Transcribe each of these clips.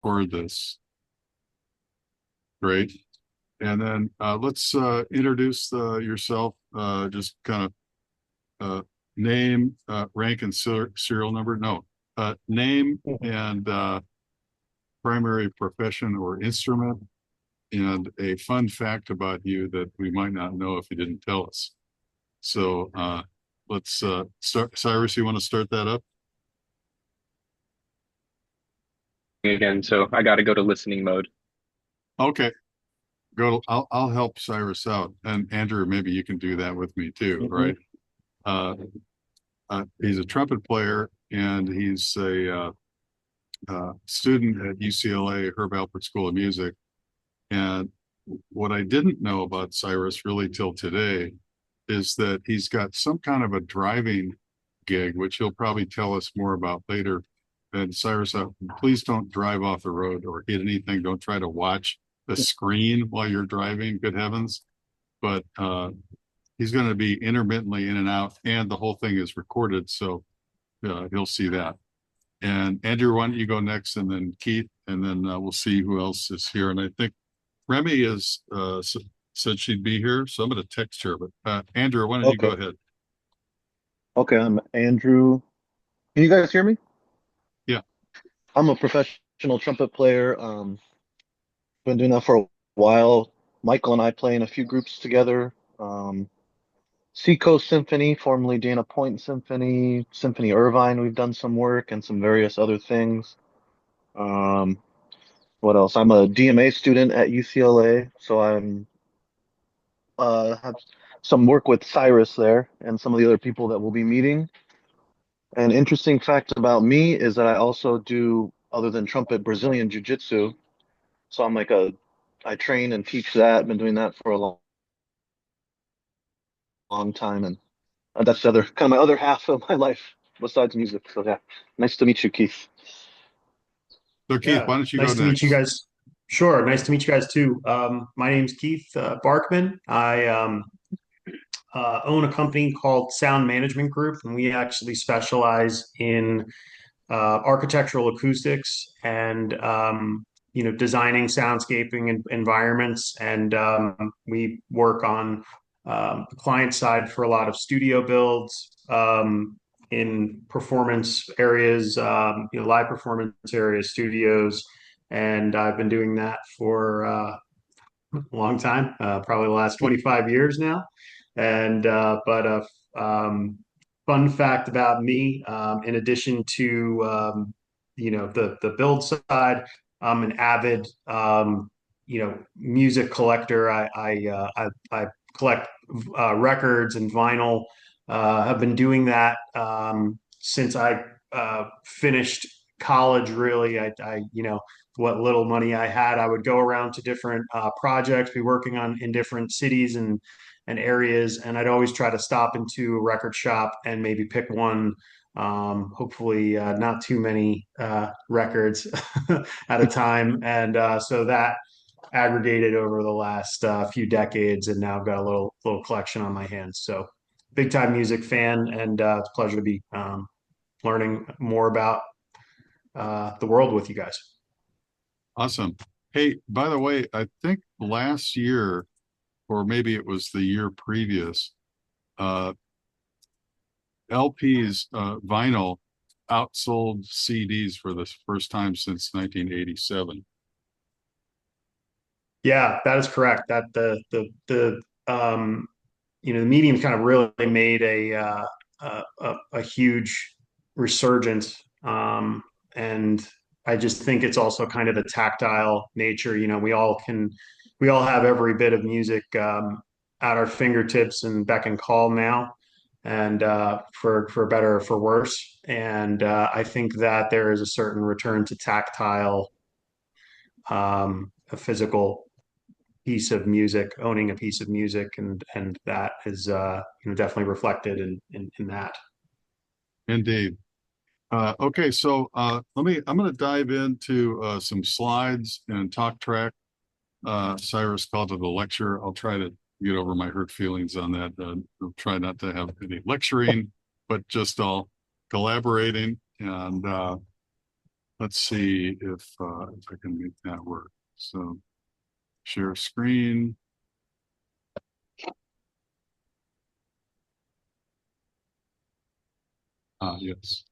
record this. Great. And then let's introduce yourself. Just kind of name, rank, and serial number. No, name and primary profession or instrument, and a fun fact about you that we might not know if you didn't tell us. So let's start. Cyrus, you want to start that up? Again, so I got to go to listening mode. Okay. Go. I'll help Cyrus out, and Andrew, maybe you can do that with me too, Hmm. right? Uh, he's a trumpet player, and he's a student at UCLA Herb Alpert School of Music. And what I didn't know about Cyrus really till today is that he's got some kind of a driving gig, which he'll probably tell us more about later. And Cyrus, please don't drive off the road or hit anything. Don't try to watch the screen while you're driving. Good heavens! But he's going to be intermittently in and out, and the whole thing is recorded, so he'll see that. And Andrew, why don't you go next, and then Keith, and then we'll see who else is here. And I think Remy is said she'd be here, so I'm going to text her. But Andrew, why don't you go Okay. ahead? Okay, I'm Andrew. Can you guys hear me? Yeah. I'm a professional trumpet player. Been doing that for a while. Michael and I play in a few groups together. Seacoast Symphony, formerly Dana Point Symphony, Symphony Irvine, we've done some work and some various other things. Um, what else? I'm a DMA student at UCLA, so I'm have some work with Cyrus there and some of the other people that we'll be meeting. An interesting fact about me is that I also do, other than trumpet, Brazilian jiu-jitsu. So I train and teach that. I've been doing that for a long time, and that's the other kind of my other half of my life besides music. So yeah, nice to meet you, Keith. So Keith, Yeah, why don't you go nice to meet you next? guys. Sure, nice to meet you guys too. My name's Keith Barkman. I own a company called Sound Management Group, and we actually specialize in architectural acoustics and designing soundscaping and environments. And we work on the client side for a lot of studio builds. In performance areas, live performance areas, studios, and I've been doing that for a long time, probably the last 25 years now. And but fun fact about me, in addition to the build side, I'm an avid music collector. I collect records and vinyl. I've been doing that since I finished college. Really, what little money I had, I would go around to different projects, be working on in different cities and areas, and I'd always try to stop into a record shop and maybe pick one. Hopefully, not too many records at a time, and so that aggregated over the last few decades, and now I've got a little collection on my hands. So, big time music fan, and it's a pleasure to be learning more about the world with you guys. Awesome. Hey, by the way, I think last year, or maybe it was the year previous, uh, LPs, vinyl outsold CDs for the first time since 1987. Yeah, that is correct. That the medium kind of really made a huge resurgence, and I just think it's also kind of the tactile nature. We all have every bit of music at our fingertips and beck and call now, and for better or for worse. And I think that there is a certain return to tactile, a physical piece of music, owning a piece of music, and that is definitely reflected in that. Indeed. Okay, so I'm going to dive into some slides and talk track. Cyrus called it a lecture. I'll try to get over my hurt feelings on that. I'll try not to have any lecturing, but just all collaborating. And let's see if I can make that work. So share screen. Yes.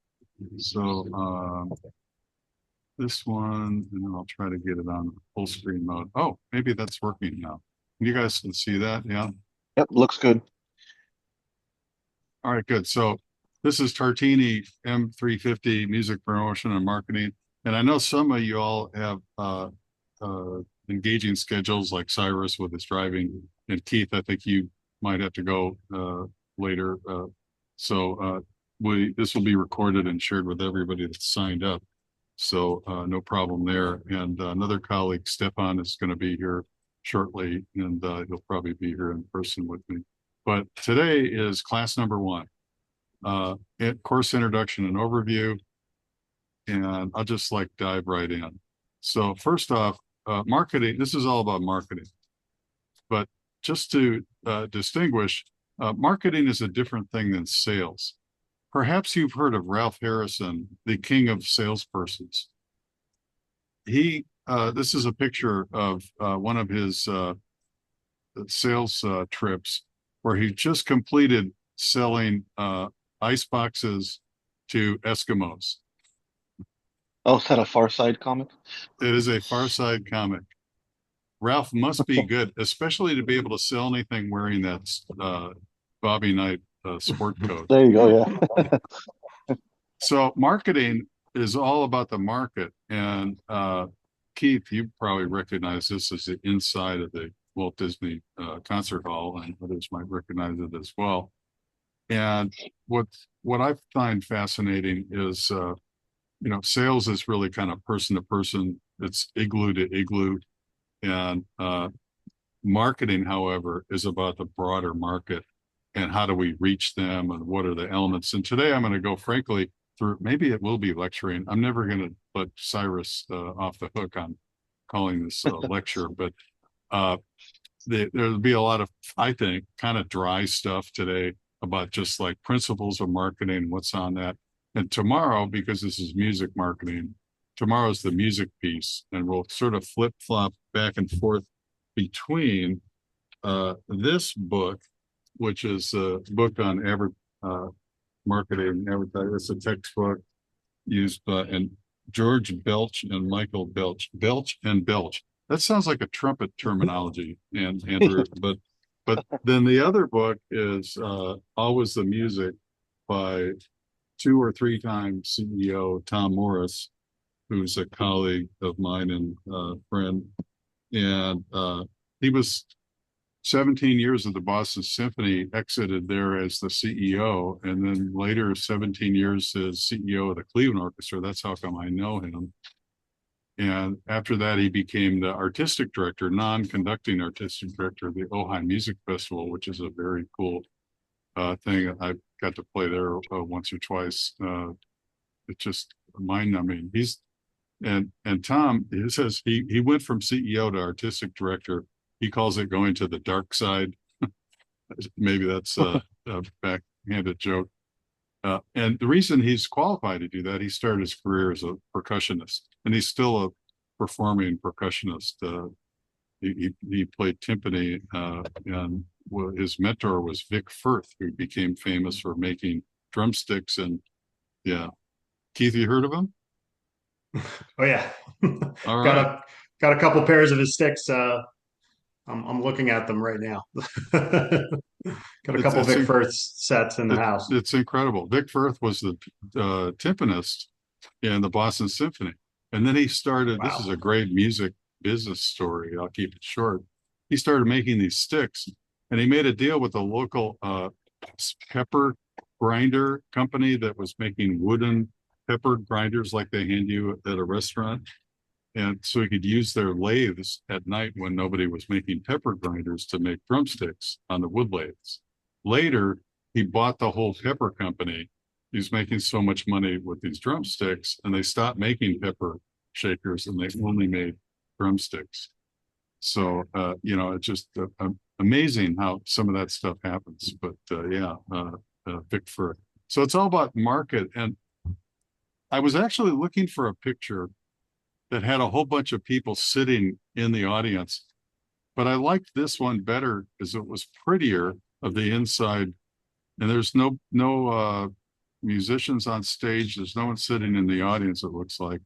So this one, and then I'll try to get it on full screen mode. Oh, maybe that's working now. You guys can see that, yeah? Yep, looks good. All right, good. So this is Tartini M350 music promotion and marketing. And I know some of you all have engaging schedules like Cyrus with his driving. And Keith, I think you might have to go later. So this will be recorded and shared with everybody that's signed up. So no problem there. And another colleague, Stefan, is going to be here shortly, and he'll probably be here in person with me. But today is class number 1, course introduction and overview. And I'll just like dive right in. So first off, marketing, this is all about marketing. But just to distinguish, marketing is a different thing than sales. Perhaps you've heard of Ralph Harrison, the king of salespersons. This is a picture of one of his sales trips where he just completed selling ice boxes to Eskimos. Oh, is that a Far Side comic? It is a Far Side comic. Ralph must be good, especially to be able to sell anything wearing that Bobby Knight sport coat. There you go, yeah. So marketing is all about the market. And Keith, you probably recognize this as the inside of the Walt Disney Concert Hall, and others might recognize it as well. And what I find fascinating is, sales is really kind of person to person. It's igloo to igloo. And marketing, however, is about the broader market and how do we reach them and what are the elements. And today I'm going to go, frankly, through, maybe it will be lecturing. I'm never going to let Cyrus off the hook on calling this a lecture, but there'll be a lot of, I think, kind of dry stuff today about just like principles of marketing, what's on that. And tomorrow, because this is music marketing, tomorrow's the music piece, and we'll sort of flip flop back and forth between this book, which is a book on marketing and advertising. It's a textbook used by and George Belch and Michael Belch. That sounds like a trumpet terminology, and Andrew, but then the other book is Always the Music by 2 or 3 time CEO Tom Morris, who's a colleague of mine and friend. And he was 17 years at the Boston Symphony, exited there as the CEO, and then later 17 years as CEO of the Cleveland Orchestra. That's how come I know him. And after that, he became the artistic director, non-conducting artistic director of the Ojai Music Festival, which is a very cool thing. I got to play there once or twice. It's just mind-numbing. And Tom, he says he went from CEO to artistic director. He calls it going to the dark side. Maybe that's a backhanded joke. And the reason he's qualified to do that, he started his career as a percussionist, and he's still a performing percussionist. He played timpani, and his mentor was Vic Firth, who became famous for making drumsticks. And yeah, Keith, you heard of him? Oh yeah. All got right. got a couple pairs of his sticks. I'm looking at them right now. Got a couple Vic Firth sets in the house. It's incredible. Vic Firth was the timpanist in the Boston Symphony. And then he started, Wow. This is a great music business story. I'll keep it short. He started making these sticks, and he made a deal with a local pepper grinder company that was making wooden pepper grinders like they hand you at a restaurant. And so he could use their lathes at night when nobody was making pepper grinders to make drumsticks on the wood lathes. Later, he bought the whole pepper company. He was making so much money with these drumsticks, and they stopped making pepper shakers, and they only made drumsticks. So, it's just amazing how some of that stuff happens. But Vic Firth. So it's all about market. And I was actually looking for a picture that had a whole bunch of people sitting in the audience, but I liked this one better because it was prettier of the inside, and there's no musicians on stage. There's no one sitting in the audience, it looks like.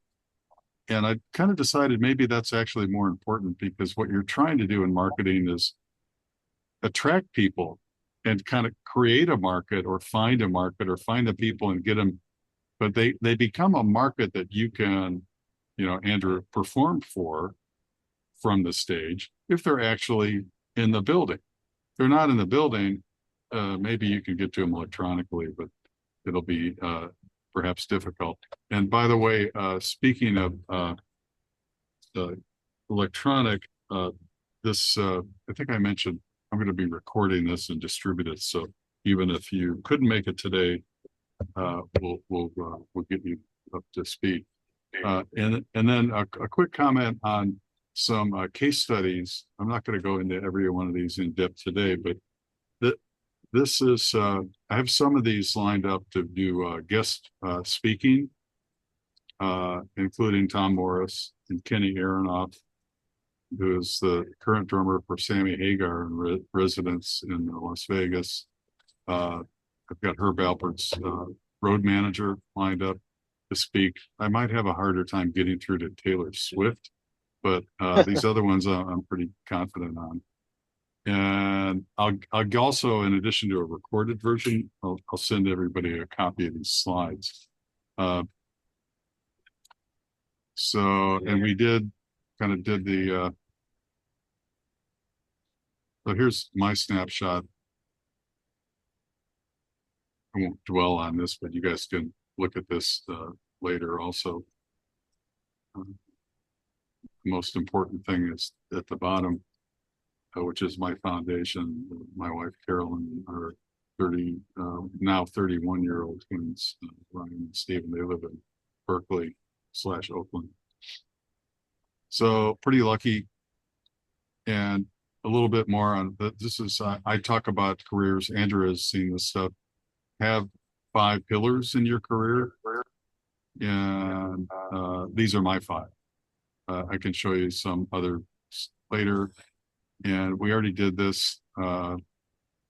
And I kind of decided maybe that's actually more important, because what you're trying to do in marketing is attract people and kind of create a market or find a market or find the people and get them, but they become a market that you can, Andrew, perform for from the stage if they're actually in the building. If they're not in the building, maybe you can get to them electronically, but it'll be perhaps difficult. And by the way, speaking of electronic, this I think I mentioned I'm going to be recording this and distribute it. So even if you couldn't make it today, we'll get you up to speed. And then a quick comment on some case studies. I'm not going to go into every one of these in depth today, but this is I have some of these lined up to do guest speaking, including Tom Morris and Kenny Aronoff, who is the current drummer for Sammy Hagar in residence in Las Vegas. I've got Herb Alpert's road manager lined up to speak. I might have a harder time getting through to Taylor Swift, but these other ones I'm pretty confident on. And I'll also, in addition to a recorded version, I'll send everybody a copy of these slides. And we did the, so here's my snapshot. I won't dwell on this, but you guys can look at this later also. The most important thing is at the bottom, which is my foundation. My wife Carolyn, our now 31-year-old twins, Ryan and Stephen. They live in Berkeley/Oakland. So pretty lucky. And a little bit more on this is I talk about careers. Andrew has seen this stuff. Have 5 pillars in your career, and these are my 5. I can show you some other later, and we already did this. So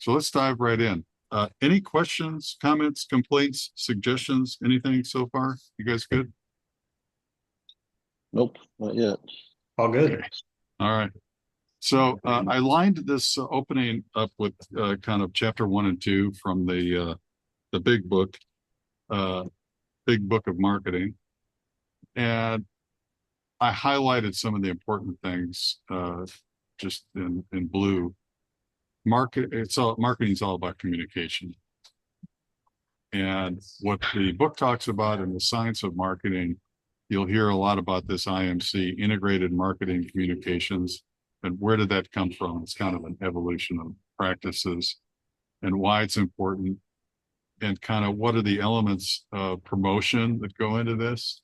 let's dive right in. Any questions, comments, complaints, suggestions, anything so far? You guys good? Nope, not yet. All good. Okay. All right. So I lined this opening up with kind of chapter 1 and 2 from the big book of marketing, and I highlighted some of the important things just in blue. Marketing is all about communication, and what the book talks about in the science of marketing, you'll hear a lot about this IMC, integrated marketing communications. And where did that come from? It's kind of an evolution of practices and why it's important, and kind of what are the elements of promotion that go into this.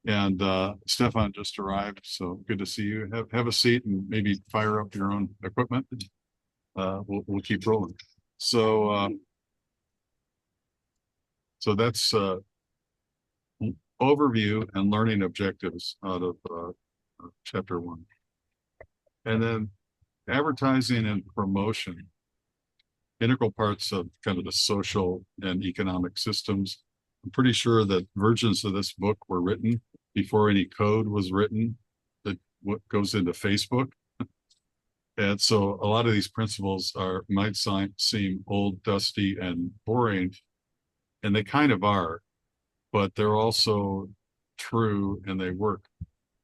And Stefan just arrived, so good to see you. Have a seat and maybe fire up your own equipment. We'll keep rolling. So that's overview and learning objectives out of chapter 1. And then advertising and promotion, integral parts of kind of the social and economic systems. I'm pretty sure that versions of this book were written before any code was written that what goes into Facebook. And so a lot of these principles might seem old, dusty, and boring, and they kind of are, but they're also true and they work.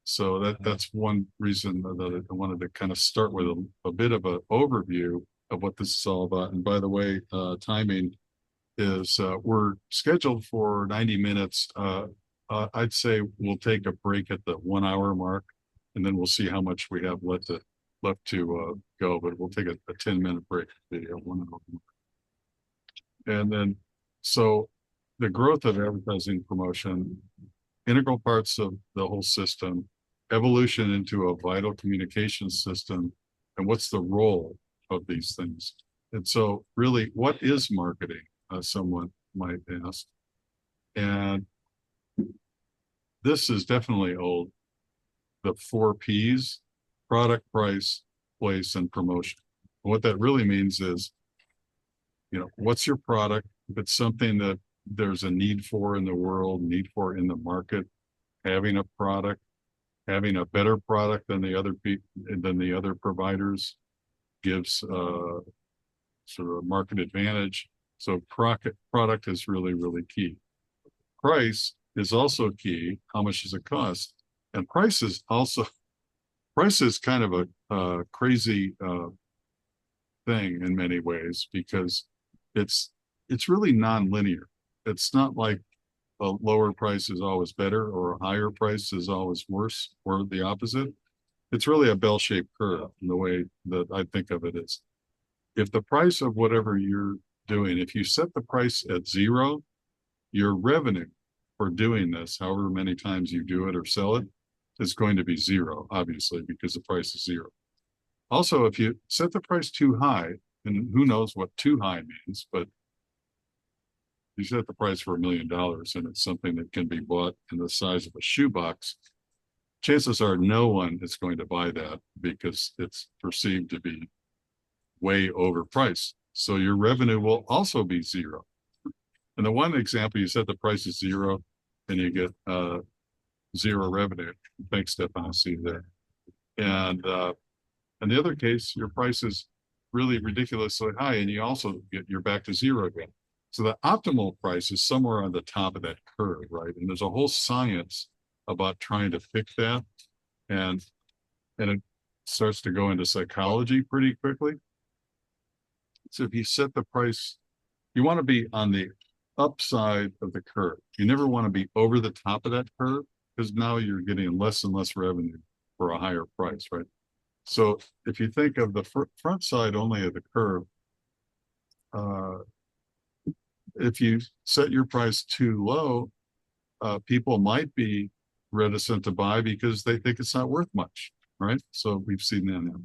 So that's one reason that I wanted to kind of start with a bit of an overview of what this is all about. And by the way, timing is we're scheduled for 90 minutes. I'd say we'll take a break at the 1 hour mark, and then we'll see how much we have left to go. But we'll take a 10-minute break at the 1 hour mark. And then, so the growth of advertising promotion, integral parts of the whole system, evolution into a vital communication system, and what's the role of these things. And so really, what is marketing? Someone might ask. And this is definitely old. The 4 Ps: product, price, place, and promotion. What that really means is, what's your product? If it's something that there's a need for in the world, need for in the market, having a product, having a better product than the other providers gives sort of a market advantage. So product is really, really key. Price is also key. How much does it cost? And price is kind of a crazy thing in many ways, because it's really non-linear. It's not like a lower price is always better or a higher price is always worse, or the opposite. It's really a bell-shaped curve. And the way that I think of it is, if the price of whatever you're doing, if you set the price at 0, your revenue for doing this, however many times you do it or sell it, is going to be 0, obviously, because the price is 0. Also, if you set the price too high, and who knows what too high means, but you set the price for $1 million and it's something that can be bought in the size of a shoebox, chances are no one is going to buy that because it's perceived to be way overpriced. So your revenue will also be 0. And the one example, you set the price is 0 and you get 0 revenue. Thanks, Stefan. I see you there. And in the other case, your price is really ridiculously high and you also you're back to 0 again. So the optimal price is somewhere on the top of that curve, right? And there's a whole science about trying to pick that. And it starts to go into psychology pretty quickly. So if you set the price, you want to be on the upside of the curve. You never want to be over the top of that curve, because now you're getting less and less revenue for a higher price, right? So if you think of the front side only of the curve, if you set your price too low, people might be reticent to buy because they think it's not worth much, right? So we've seen that now.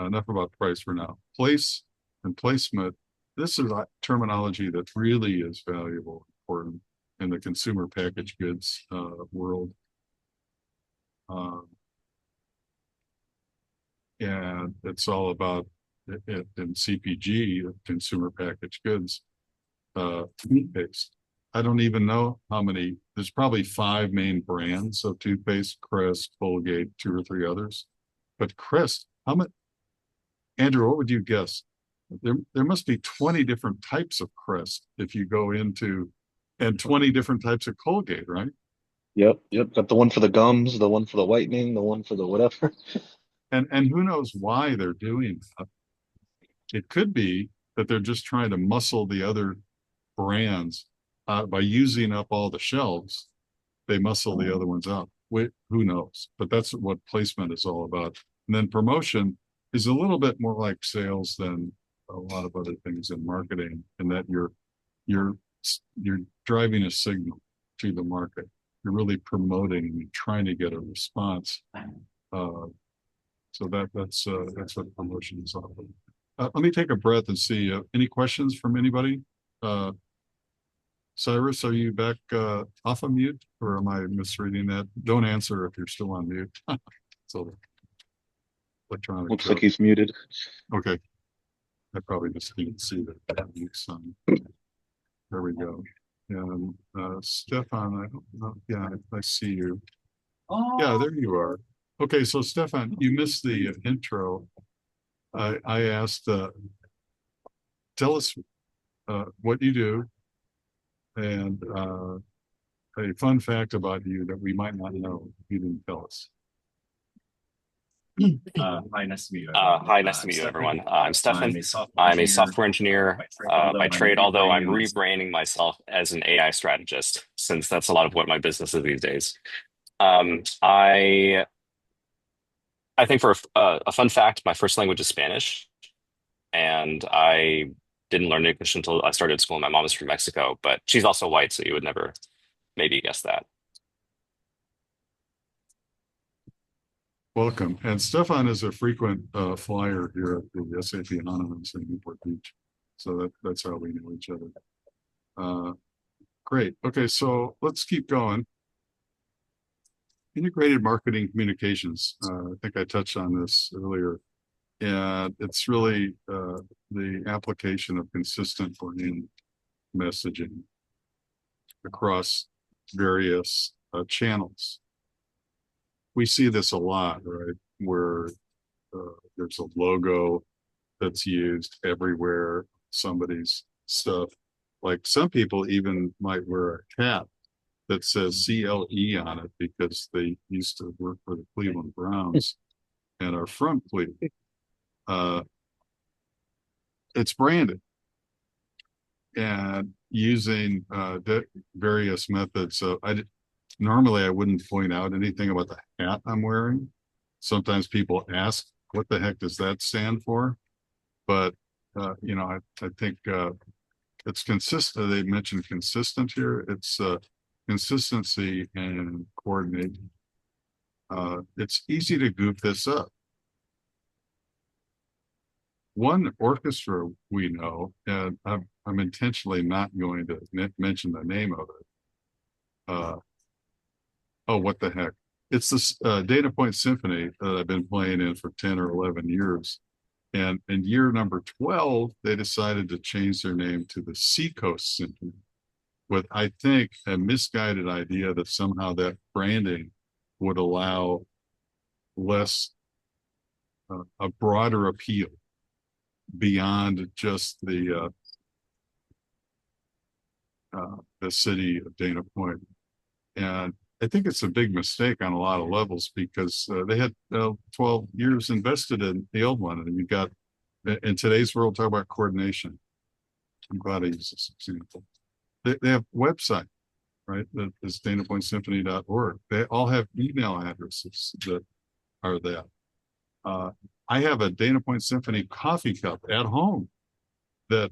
Enough about price for now. Place and placement. This is a terminology that really is valuable, important in the consumer packaged goods world. And it's all about, in CPG, consumer packaged goods, toothpaste. I don't even know how many. There's probably 5 main brands of toothpaste: Crest, Colgate, 2 or 3 others. But Crest, how much? Andrew, what would you guess? There must be 20 different types of Crest if you go into, and 20 different types of Colgate, right? Yep. Got the one for the gums, the one for the whitening, the one for the whatever. And who knows why they're doing that? It could be that they're just trying to muscle the other brands by using up all the shelves. They muscle the other ones up. Who knows? But that's what placement is all about. And then promotion is a little bit more like sales than a lot of other things in marketing, in that you're driving a signal to the market. You're really promoting and you're trying to get a response. So that's what promotion is all about. Let me take a breath and see any questions from anybody. Cyrus, are you back off of mute, or am I misreading that? Don't answer if you're still on mute. So electronic. Looks like he's muted. Okay. I probably just didn't see that mute sign. There we go. And Stefan, I don't know. Yeah, I see you. Yeah, there you are. Okay, so Stefan, you missed the intro. I asked, tell us what you do, and a fun fact about you that we might not know if you didn't tell us. Hi, nice to meet you, everyone. I'm Stefan. I'm a software engineer by trade, although I'm rebranding myself as an AI strategist, since that's a lot of what my business is these days. I think, for a fun fact, my first language is Spanish, and I didn't learn English until I started school. My mom is from Mexico, but she's also white, so you would never maybe guess that. Welcome. And Stefan is a frequent flyer here at the SAP Anonymous in Newport Beach. So that's how we know each other. Great. Okay, so let's keep going. integrated marketing communications. I think I touched on this earlier. And it's really the application of consistent brand messaging across various channels. We see this a lot, right? Where there's a logo that's used everywhere, somebody's stuff. Like some people even might wear a cap that says CLE on it because they used to work for the Cleveland Browns and are from Cleveland. It's branded and using various methods. So normally I wouldn't point out anything about the hat I'm wearing. Sometimes people ask, "What the heck does that stand for?" But I think it's consistent. They mentioned consistent here. It's consistency and coordinating. It's easy to goof this up. One orchestra we know, and I'm intentionally not going to mention the name of it. Oh, what the heck? It's this Dana Point Symphony that I've been playing in for 10 or 11 years. And in year number 12, they decided to change their name to the Seacoast Symphony with, I think, a misguided idea that somehow that branding would allow a broader appeal beyond just the city of Dana Point. And I think it's a big mistake on a lot of levels because they had 12 years invested in the old one. And you got, in today's world, talk about coordination. I'm glad I used this example. They have a website, right? That is danapointsymphony.org. They all have email addresses that are that. I have a Dana Point Symphony coffee cup at home that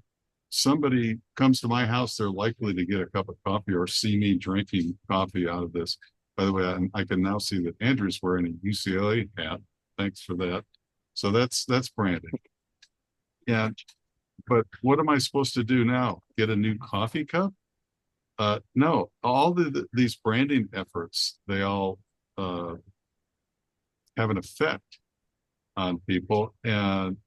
somebody comes to my house, they're likely to get a cup of coffee or see me drinking coffee out of this. By the way, I can now see that Andrew's wearing a UCLA hat. Thanks for that. So that's branding. Yeah, but what am I supposed to do now? Get a new coffee cup? No, all these branding efforts, they all have an effect on people. And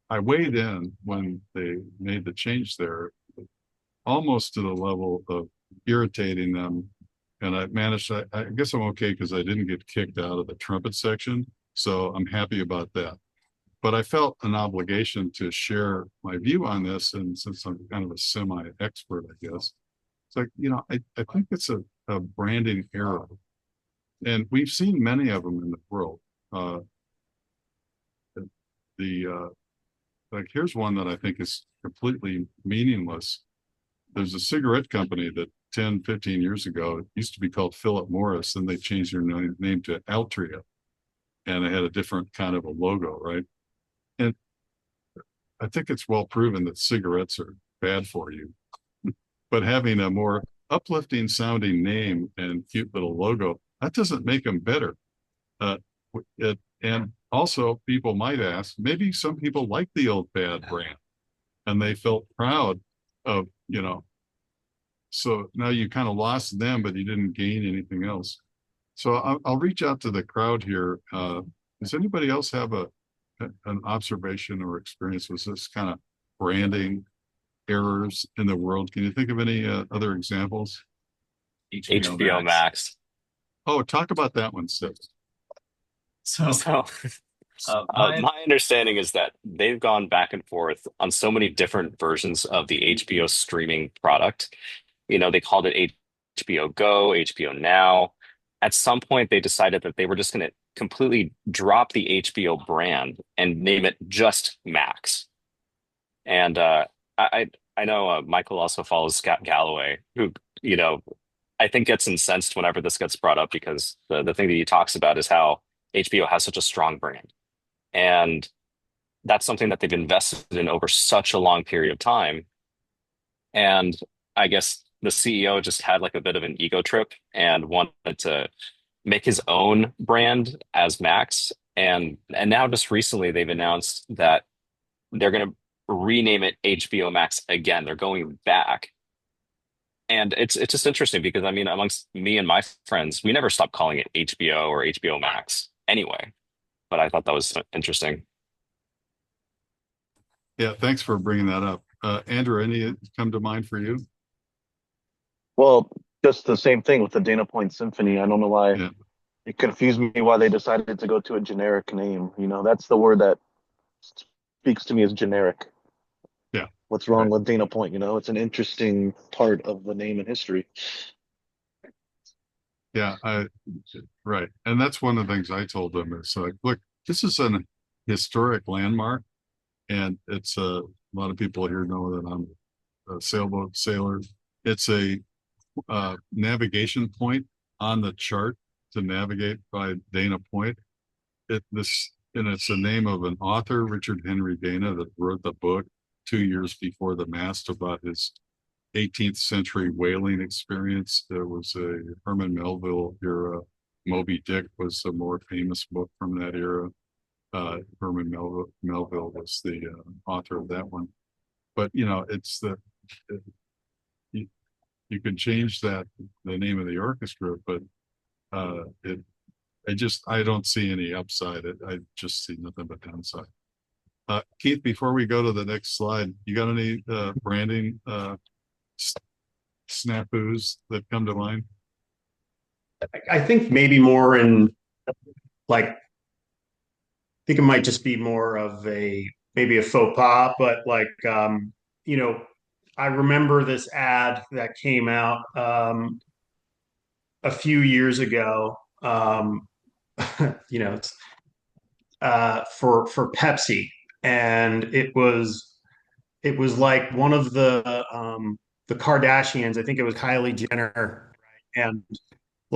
I weighed in when they made the change there, almost to the level of irritating them. And I managed, I guess I'm okay because I didn't get kicked out of the trumpet section. So I'm happy about that. But I felt an obligation to share my view on this. And since I'm kind of a semi-expert, I guess, it's like, I think it's a branding error. And we've seen many of them in the world. Like here's one that I think is completely meaningless. There's a cigarette company that 10, 15 years ago, it used to be called Philip Morris, and they changed their name to Altria. And they had a different kind of a logo, right? And I think it's well proven that cigarettes are bad for you. But having a more uplifting sounding name and cute little logo, that doesn't make them better. And also, people might ask, maybe some people like the old bad brand and they felt proud of, so now you kind of lost them, but you didn't gain anything else. So I'll reach out to the crowd here. Does anybody else have an observation or experience with this kind of branding errors in the world? Can you think of any other examples? HBO Max. Oh, talk about that one, Steph. So my understanding is that they've gone back and forth on so many different versions of the HBO streaming product. They called it HBO Go, HBO Now. At some point, they decided that they were just going to completely drop the HBO brand and name it just Max. And I know Michael also follows Scott Galloway, who I think gets incensed whenever this gets brought up because the thing that he talks about is how HBO has such a strong brand. And that's something that they've invested in over such a long period of time. And I guess the CEO just had like a bit of an ego trip and wanted to make his own brand as Max. And now just recently they've announced that they're going to rename it HBO Max again. They're going back. And it's just interesting because I mean, amongst me and my friends, we never stopped calling it HBO or HBO Max anyway. But I thought that was interesting. Yeah, thanks for bringing that up. Andrew, any come to mind for you? Well, just the same thing with the Dana Point Symphony. I don't know why Yeah, it confused me why they decided to go to a generic name. That's the word that speaks to me as generic. yeah, What's wrong right. with Dana Point? It's an interesting part of the name and history. Yeah, right. And that's one of the things I told them is like, look, this is an historic landmark, and it's a lot of people here know that I'm a sailboat sailor. It's a navigation point on the chart to navigate by Dana Point. And it's the name of an author, Richard Henry Dana, that wrote the book 2 years before the mast about his 18th century whaling experience. There was a Herman Melville era. Moby Dick was the more famous book from that era. Herman Melville was the author of that one. But it's it, you, you can change the name of the orchestra, but it I don't see any upside. I just see nothing but downside. Keith, before we go to the next slide, you got any branding snafus that come to mind? I think maybe more in like, I think it might just be more of a maybe a faux pas, but like, you know, I remember this ad that came out a few years ago. It's for Pepsi, and it was like one of the Kardashians. I think it was Kylie Jenner, right? And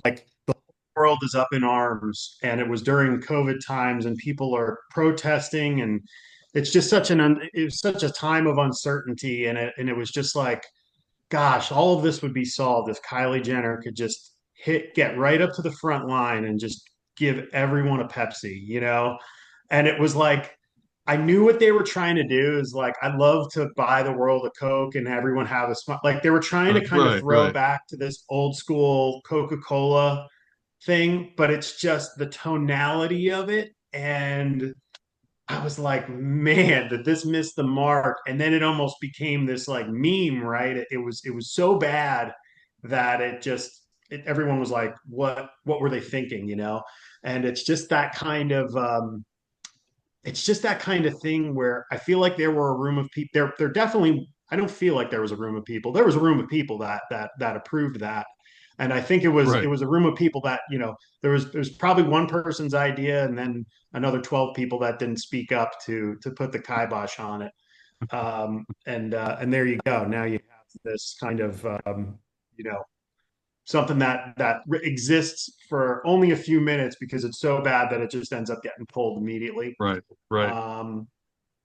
like the world is up in arms, and it was during COVID times, and people are protesting, and it's just it was such a time of uncertainty, and it was just like, gosh, all of this would be solved if Kylie Jenner could just get right up to the front line and just give everyone a Pepsi. And it was like, I knew what they were trying to do is like, I'd love to buy the world a Coke and everyone have a smile. Like they were trying to kind of Right, throw right. back to this old school Coca-Cola thing, but it's just the tonality of it. And I was like, man, did this miss the mark? And then it almost became this like meme, right? It was so bad that everyone was like, what were they thinking? And it's just that kind of thing where I feel like there were a room of people there definitely. I don't feel like there was a room of people. There was a room of people that approved that. And I think it Right. was a room of people that, there's probably one person's idea and then another 12 people that didn't speak up to put the kibosh on it. And there you go. Now you have this kind of you know something that exists for only a few minutes because it's so bad that it just ends up getting pulled immediately. Right, right. Um,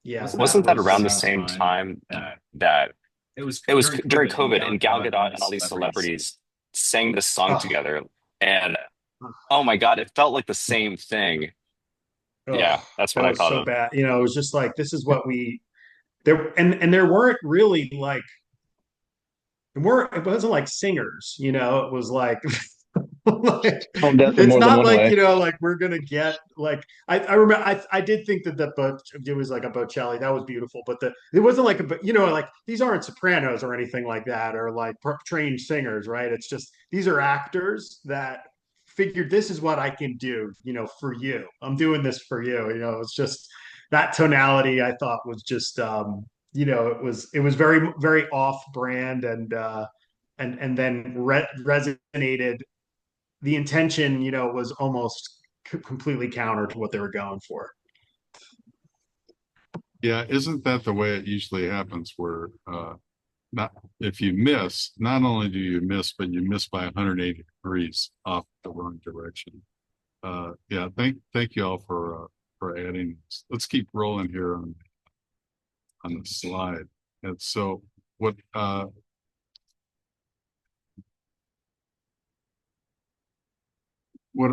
yeah, that Wasn't that was around the same time that it was during COVID and Gal Gadot and all these celebrities sang this song oh, together? And oh my God, it felt like the same thing. Yeah, oh, that's that what I was thought so of. bad. It was just like this is what we there and there weren't really like it wasn't like singers. It was like Tone deaf in it's more than not one like way. like we're gonna get like I remember I did think that it was like a Bocelli that was beautiful, but it wasn't like like these aren't sopranos or anything like that or like trained singers, right? It's just these are actors that figured this is what I can do, for you. I'm doing this for you. It's just that tonality I thought was just it was very very off brand and then resonated. The intention, was almost completely counter to what they were going for. Yeah, isn't that the way it usually happens where not if you miss, not only do you miss, but you miss by 180 degrees off the wrong direction. Yeah, thank you all for adding. Let's keep rolling here on the slide. And so what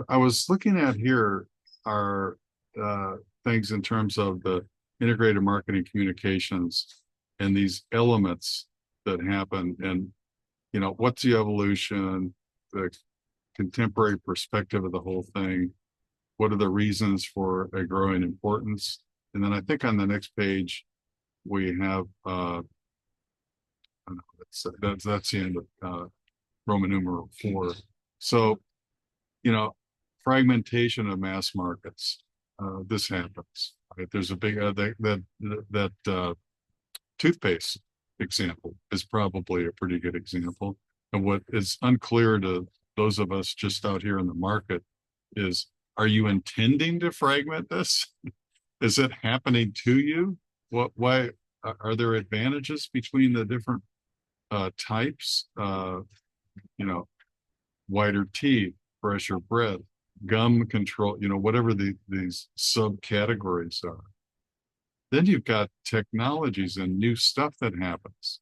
I was looking at here are things in terms of the integrated marketing communications and these elements that happen. And what's the evolution, the contemporary perspective of the whole thing? What are the reasons for a growing importance? And then I think on the next page, we have, that's the end of Roman numeral 4. So, fragmentation of mass markets. This happens. Right? There's a big, that toothpaste example is probably a pretty good example. And what is unclear to those of us just out here in the market is, are you intending to fragment this? Is it happening to you? Why are there advantages between the different types? Whiter teeth, fresher breath, gum control, whatever these subcategories are. Then you've got technologies and new stuff that happens.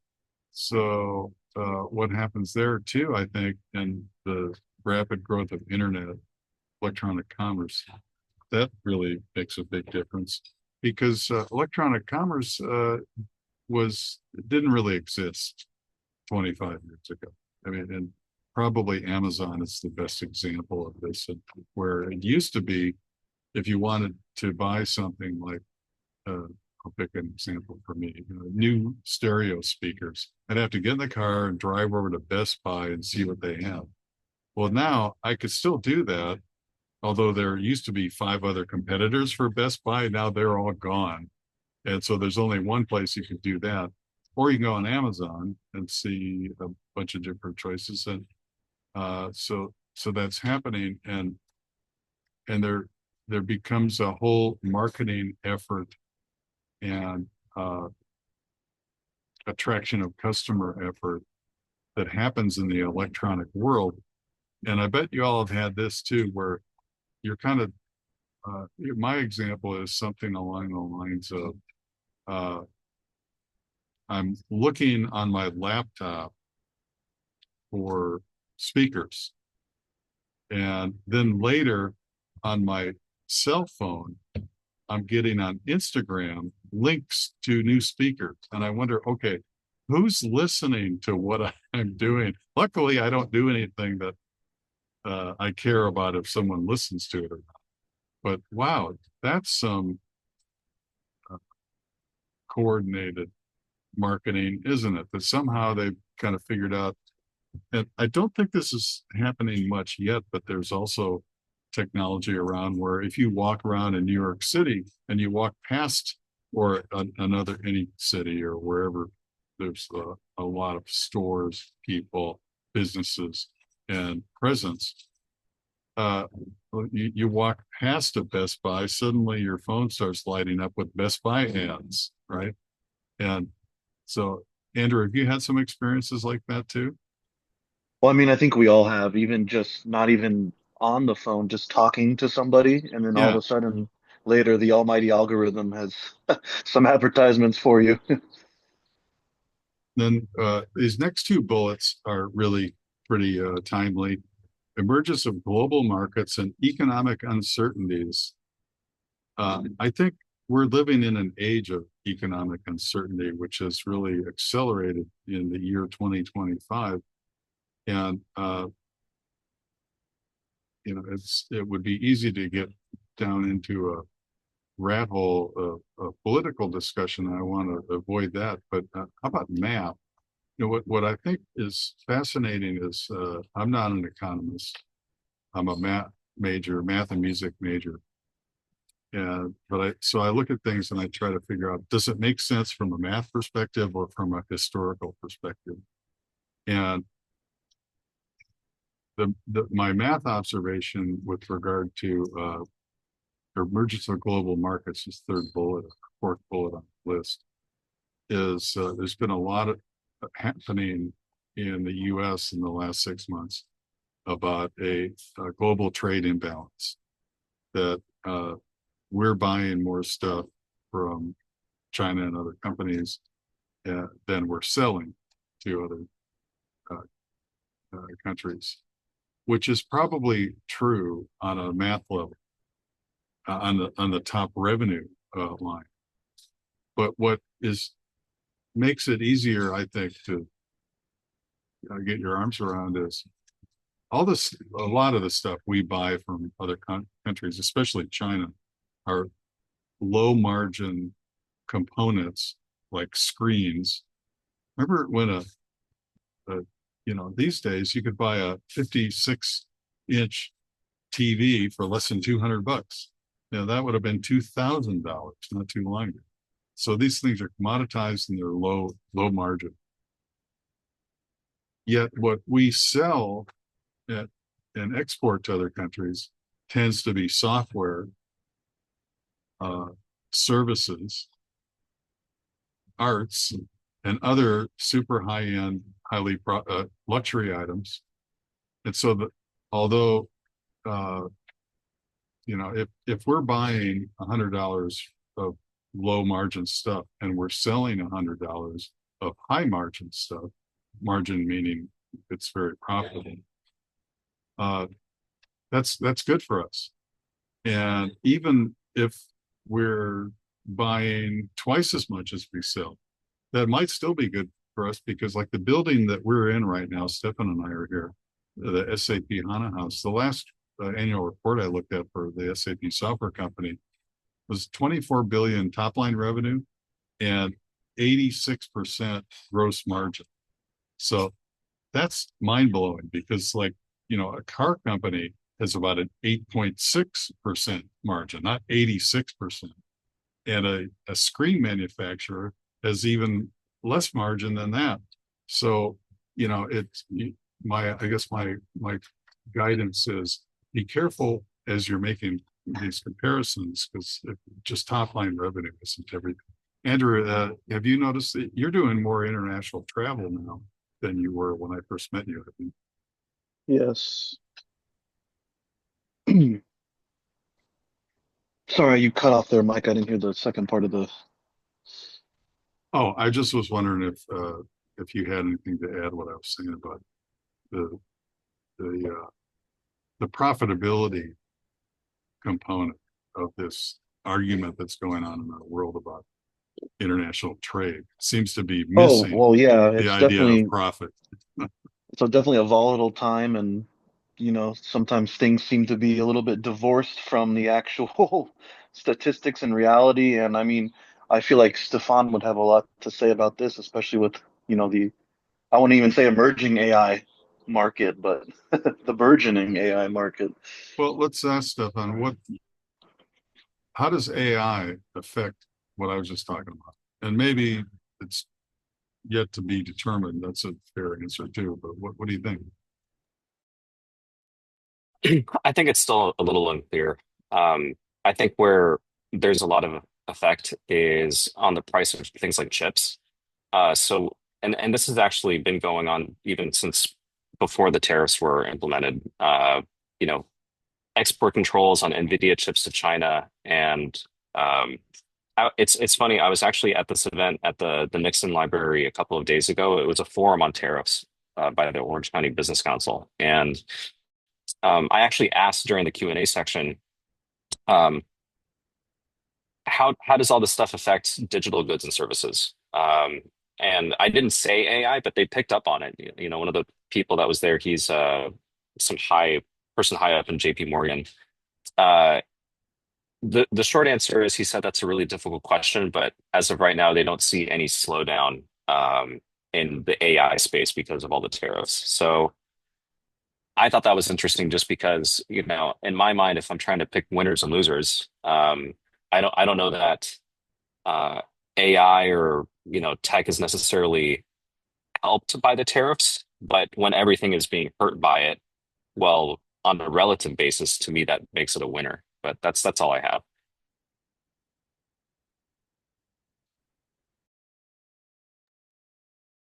So what happens there too, I think, in the rapid growth of internet, electronic commerce, that really makes a big difference, because electronic commerce didn't really exist 25 years ago. I mean, and probably Amazon is the best example of this, where it used to be, if you wanted to buy something like, I'll pick an example for me, new stereo speakers, I'd have to get in the car and drive over to Best Buy and see what they have. Well, now I could still do that, although there used to be 5 other competitors for Best Buy. Now they're all gone. And so there's only one place you can do that. Or you can go on Amazon and see a bunch of different choices. And so that's happening. And there becomes a whole marketing effort and attraction of customer effort that happens in the electronic world. And I bet you all have had this too, where you're kind of, my example is something along the lines of, I'm looking on my laptop for speakers. And then later on my cell phone, I'm getting on Instagram links to new speakers. And I wonder, okay, who's listening to what I'm doing? Luckily, I don't do anything that I care about if someone listens to it or not. But wow, that's some coordinated marketing, isn't it? That somehow they've kind of figured out. And I don't think this is happening much yet, but there's also technology around where if you walk around in New York City and you walk past, or any city or wherever there's a lot of stores, people, businesses, and presence, you walk past a Best Buy, suddenly your phone starts lighting up with Best Buy ads, right? And so, Andrew, have you had some experiences like that too? Well, I mean, I think we all have, even just not even on the phone, just talking to somebody, and then all of Yeah. a sudden later the almighty algorithm has some advertisements for you. Then these next 2 bullets are really pretty timely. Emergence of global markets and economic uncertainties. I think we're living in an age of economic uncertainty, which has really accelerated in the year 2025. And it would be easy to get down into a rat hole of political discussion. I want to avoid that. But how about math? What I think is fascinating is, I'm not an economist. I'm a math and music major. So I look at things and I try to figure out, does it make sense from a math perspective or from a historical perspective? And my math observation with regard to emergence of global markets, is 4th bullet on the list, is there's been a lot of happening in the U.S. in the last 6 months about a global trade imbalance, that we're buying more stuff from China and other companies than we're selling to other countries, which is probably true on a math level, on the top revenue line. But what makes it easier, I think, to get your arms around is all this. A lot of the stuff we buy from other countries, especially China, are low margin components like screens. Remember when a these days you could buy a 56-inch TV for less than $200. That would have been $2,000 not too long ago. So these things are commoditized and they're low margin. Yet what we sell at, and export to other countries tends to be software, services, arts, and other super high-end, luxury items. And so that although if we're buying $100 of low margin stuff and we're selling $100 of high margin stuff, margin meaning it's very profitable, that's good for us. And even if we're buying twice as much as we sell, that might still be good for us, because like the building that we're in right now, Stefan and I are here, the SAP HANA House. The last annual report I looked at for the SAP software company was 24 billion top line revenue and 86% gross margin. So that's mind blowing, because a car company has about an 8.6% margin, not 86%. And a screen manufacturer has even less margin than that. So, I guess my guidance is be careful as you're making these comparisons, because just top line revenue isn't everything. Andrew, have you noticed that you're doing more international travel now than you were when I first met you? I think. Yes. Sorry, you cut off there, Mike. I didn't hear the second part of the. Oh, I just was wondering if you had anything to add what I was saying about the the profitability component of this argument that's going on in our world about international trade. Seems to be Oh, missing well, yeah, the idea of profit. it's definitely a volatile time, and sometimes things seem to be a little bit divorced from the actual statistics and reality. And I mean, I feel like Stefan would have a lot to say about this, especially with, the I wouldn't even say emerging AI market, but the burgeoning AI market. Well, let's ask Stefan, how does AI affect what I was just talking about? And maybe it's yet to be determined. That's a fair answer too, but what do you think? I think it's still a little unclear. I think where there's a lot of effect is on the price of things like chips. And this has actually been going on even since before the tariffs were implemented. You know, export controls on NVIDIA chips to China, and it's funny. I was actually at this event at the Nixon Library a couple of days ago. It was a forum on tariffs by the Orange County Business Council, and I actually asked during the Q&A section, um, how does all this stuff affect digital goods and services? And I didn't say AI, but they picked up on it. One of the people that was there, he's some person high up in JP Morgan. Uh, the short answer is he said that's a really difficult question, but as of right now, they don't see any slowdown in the AI space because of all the tariffs. So I thought that was interesting just because, in my mind, if I'm trying to pick winners and losers, I don't know that uh, AI or tech is necessarily helped by the tariffs, but when everything is being hurt by it, well, on a relative basis, to me, that makes it a winner. But that's all I have.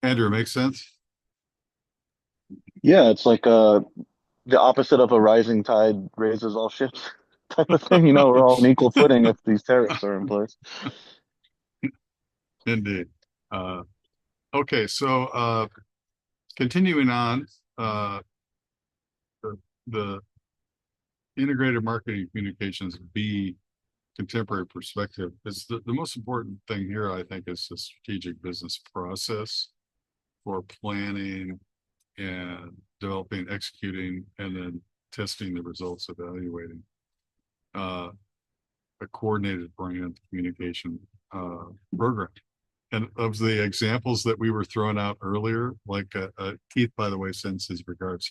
Andrew, makes sense? Yeah, it's like the opposite of a rising tide raises all ships type of thing. We're all on equal footing if these tariffs are in place. Indeed. Uh, okay, so continuing on, the integrated marketing communications B contemporary perspective is the most important thing here, I think, is the strategic business process for planning and developing, executing, and then testing the results, evaluating a coordinated brand communication program. And of the examples that we were throwing out earlier, like Keith, by the way, sends his regards.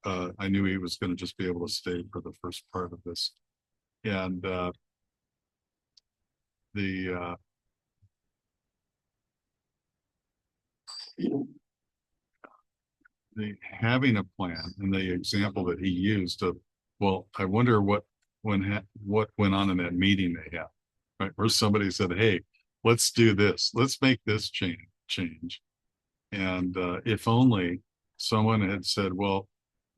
I knew he was going to just be able to stay for the first part of this. And the having a plan and the example that he used of, well, I wonder what went on in that meeting they had, right? Where somebody said, "Hey, let's do this. Let's make this change." And if only someone had said, "Well,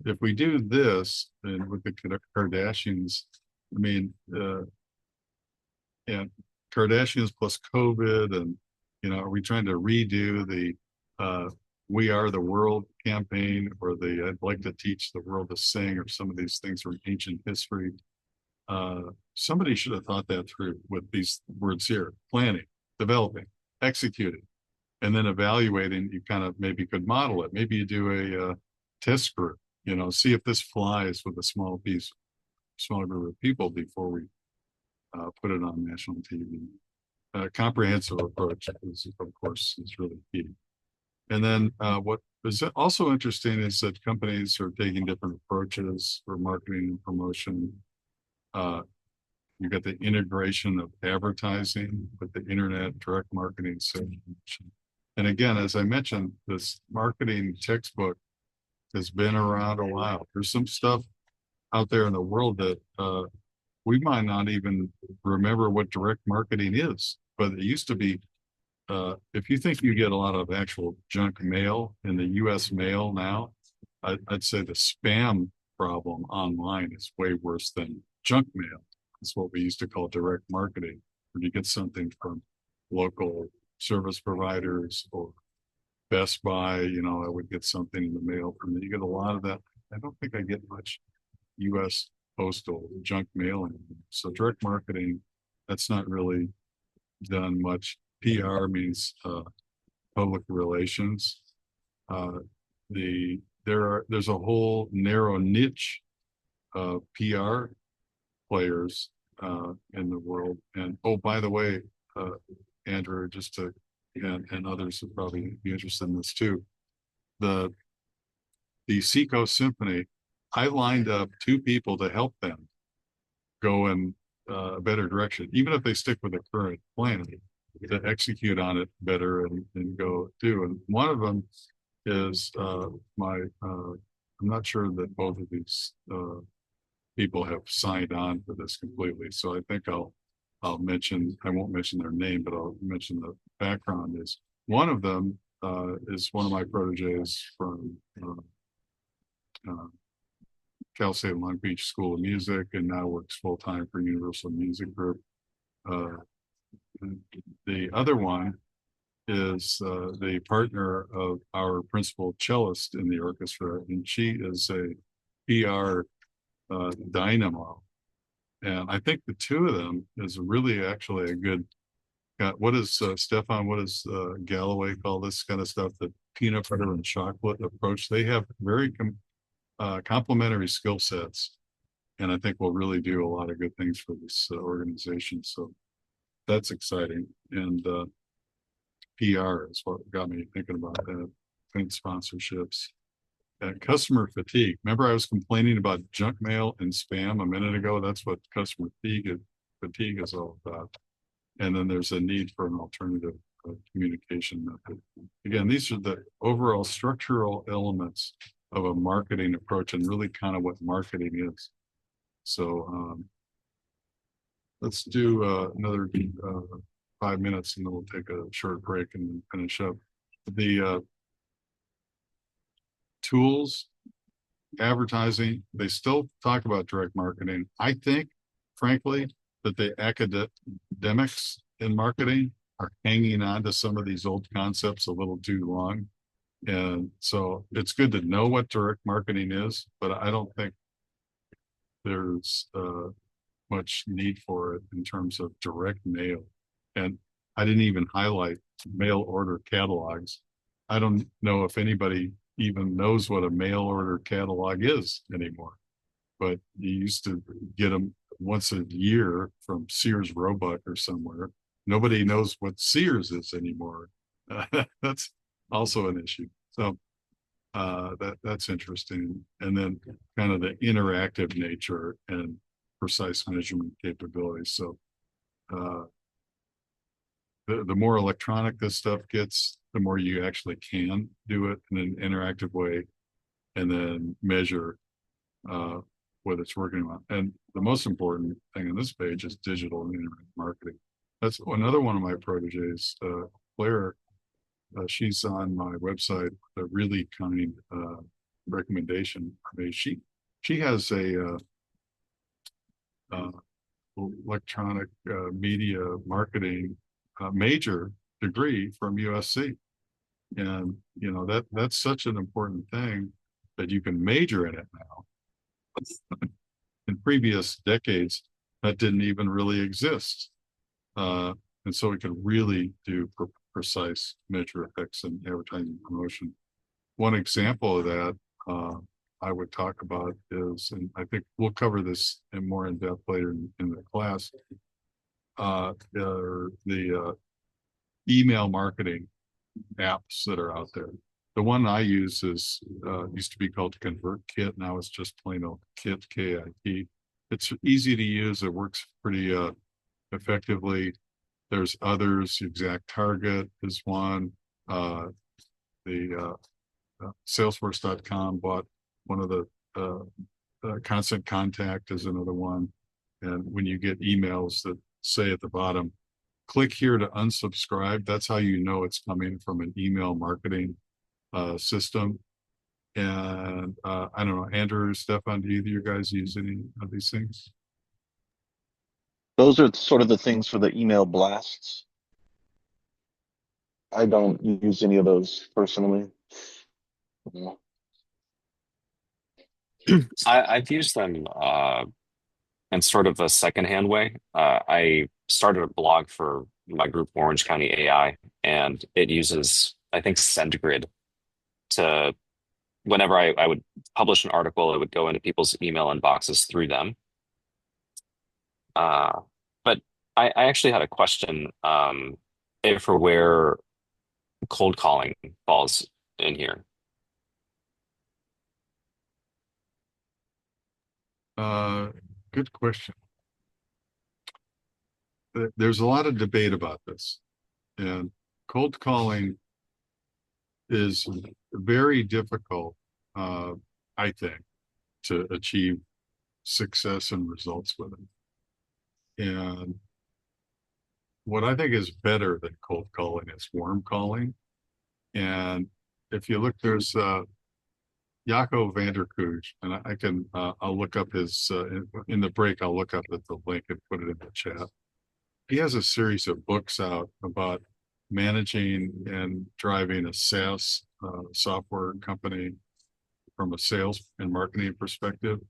if we do this," and with the Kardashians, I mean, and Kardashians plus COVID, and are we trying to redo the "We Are the World" campaign, or the "I'd like to teach the world to sing," or some of these things from ancient history? Somebody should have thought that through with these words here: planning, developing, executing, and then evaluating. You kind of maybe could model it. Maybe you do a test group, see if this flies with a small group of people before we put it on national TV. Comprehensive approach is, of course, is really key. And then what is also interesting is that companies are taking different approaches for marketing and promotion. You got the integration of advertising with the internet, direct marketing, search. And again, as I mentioned, this marketing textbook has been around a while. There's some stuff out there in the world that we might not even remember what direct marketing is, but it used to be. If you think you get a lot of actual junk mail in the U.S. mail now, I'd say the spam problem online is way worse than junk mail. It's what we used to call direct marketing, when you get something from local service providers or Best Buy. I would get something in the mail from them. You get a lot of that. I don't think I get much U.S. postal junk mail anymore. So direct marketing, that's not really done much. PR means public relations. There's a whole narrow niche of PR players in the world. And oh, by the way, Andrew, and others would probably be interested in this too. The Seacoast Symphony, I lined up 2 people to help them go in a better direction, even if they stick with the current plan, to execute on it better and go do. And one of them is I'm not sure that both of these people have signed on for this completely. So I think I won't mention their name, but I'll mention the background. Is one of them is one of my proteges from Cal State Long Beach School of Music, and now works full-time for Universal Music Group. The other one is the partner of our principal cellist in the orchestra, and she is a PR dynamo. And I think the 2 of them is really actually a good. What is Stefan? What does Galloway call this kind of stuff? The peanut butter and chocolate approach. They have very complementary skill sets, and I think will really do a lot of good things for this organization. So that's exciting. And PR is what got me thinking about that. Print sponsorships. Customer fatigue. Remember, I was complaining about junk mail and spam a minute ago. That's what customer fatigue is all about. And then there's a need for an alternative communication method. Again, these are the overall structural elements of a marketing approach, and really kind of what marketing is. So let's do another 5 minutes, and then we'll take a short break and finish up. The tools, advertising, they still talk about direct marketing. I think, frankly, that the academics in marketing are hanging on to some of these old concepts a little too long. And so it's good to know what direct marketing is, but I don't think there's much need for it in terms of direct mail. And I didn't even highlight mail order catalogs. I don't know if anybody even knows what a mail order catalog is anymore. But you used to get them once a year from Sears Roebuck or somewhere. Nobody knows what Sears is anymore. That's also an issue. So that's interesting. And then kind of the interactive nature and precise measurement capabilities. So the more electronic this stuff gets, the more you actually can do it in an interactive way and then measure what it's working on. And the most important thing on this page is digital and internet marketing. That's another one of my proteges, Claire. She's on my website, a really kind recommendation for me. She has a electronic media marketing major degree from USC. And you know that's such an important thing that you can major in it now. In previous decades, that didn't even really exist. And so we can really do precise measure effects in advertising promotion. One example of that I would talk about is, and I think we'll cover this in more in depth later in the class, the email marketing apps that are out there. The one I use is used to be called ConvertKit. Now it's just plain old Kit, K-I-T. It's easy to use. It works pretty effectively. There's others. Exact Target is one. The Salesforce.com bought one of the Constant Contact is another one. And when you get emails that say at the bottom, click here to unsubscribe, that's how you know it's coming from an email marketing system. And I don't know, Andrew, Stefan, do either of you guys use any of these things? Those are sort of the things for the email blasts. I don't use any of those personally. I've used them in sort of a secondhand way. I started a blog for my group Orange County AI, and it uses, I think, SendGrid to whenever I would publish an article, it would go into people's email inboxes through them. But I actually had a question for where cold calling falls in here. Good question. There's a lot of debate about this, and cold calling is very difficult, I think, to achieve success and results with it. And what I think is better than cold calling is warm calling. And if you look, there's Jaco van der Kooj, and I can I'll look up his in the break. I'll look up at the link and put it in the chat. He has a series of books out about managing and driving a SaaS software company from a sales and marketing perspective.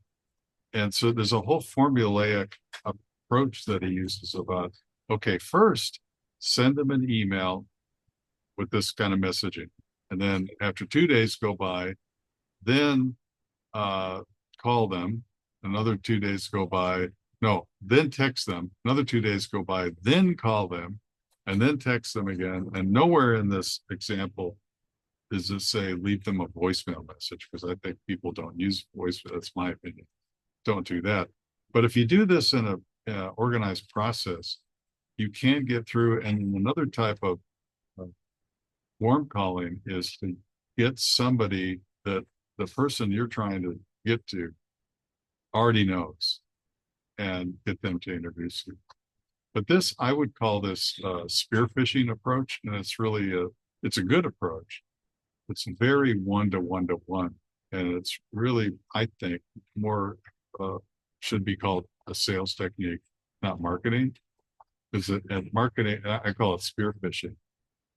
And so there's a whole formulaic approach that he uses about, okay, first send them an email with this kind of messaging. And then after 2 days go by, then call them. Another 2 days go by. No, then text them. Another 2 days go by, then call them, and then text them again. And nowhere in this example does it say leave them a voicemail message, because I think people don't use voicemail. That's my opinion. Don't do that. But if you do this in a organized process, you can get through. And another type of warm calling is to get somebody that the person you're trying to get to already knows and get them to introduce you. But this, I would call this spearfishing approach, and it's really it's a good approach. It's very one-to-one-to-one, and it's really, I think, more should be called a sales technique, not marketing. Because at marketing, I call it spearfishing.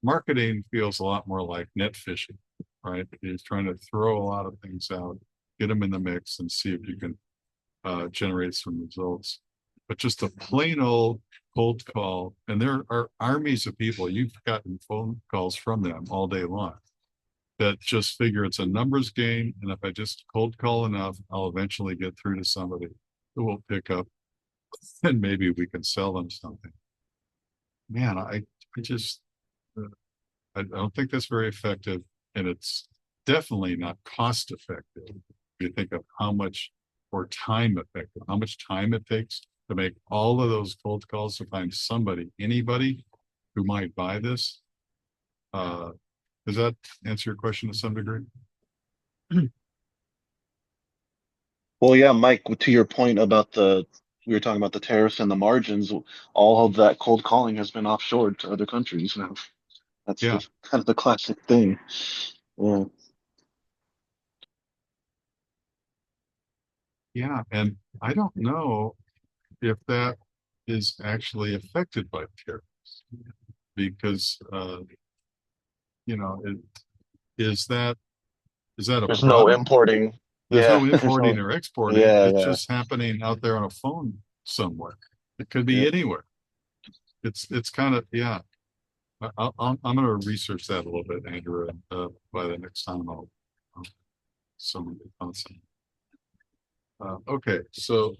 Marketing feels a lot more like net fishing, right? It's trying to throw a lot of things out, get them in the mix, and see if you can generate some results. But just a plain old cold call, and there are armies of people, you've gotten phone calls from them all day long. that just figure it's a numbers game, and if I just cold call enough, I'll eventually get through to somebody who will pick up, and maybe we can sell them something. Man, I just uh, I don't think that's very effective, and it's definitely not cost effective. You think of how much, or time effective, how much time it takes to make all of those cold calls to find somebody, anybody who might buy this. Uh, does that answer your question to some degree? Well, yeah, Mike, to your point about we were talking about the tariffs and the margins, all of that cold calling has been offshored to other countries now. That's Yeah, the kind of the classic thing. Yeah. yeah, and I don't know if that is actually affected by tariffs because it, is that is that a There's no product? importing. There's Yeah, no there's importing no. or exporting. Yeah, It's yeah, just happening out there on a phone somewhere. It could be yeah. anywhere. It's kind of, yeah. I'm going to research that a little bit, Andrew, and by the next time I'll some on some. Okay, so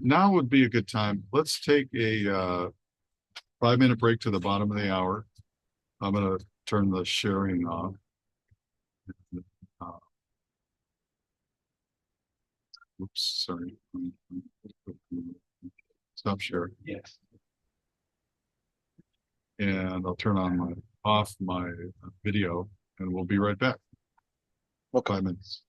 now would be a good time. Let's take a 5 minute break to the bottom of the hour. I'm going to turn the sharing off. Uh, Oops, sorry. Stop sharing. Yes. And I'll turn on my video, and we'll be right back. Okay. 5 minutes.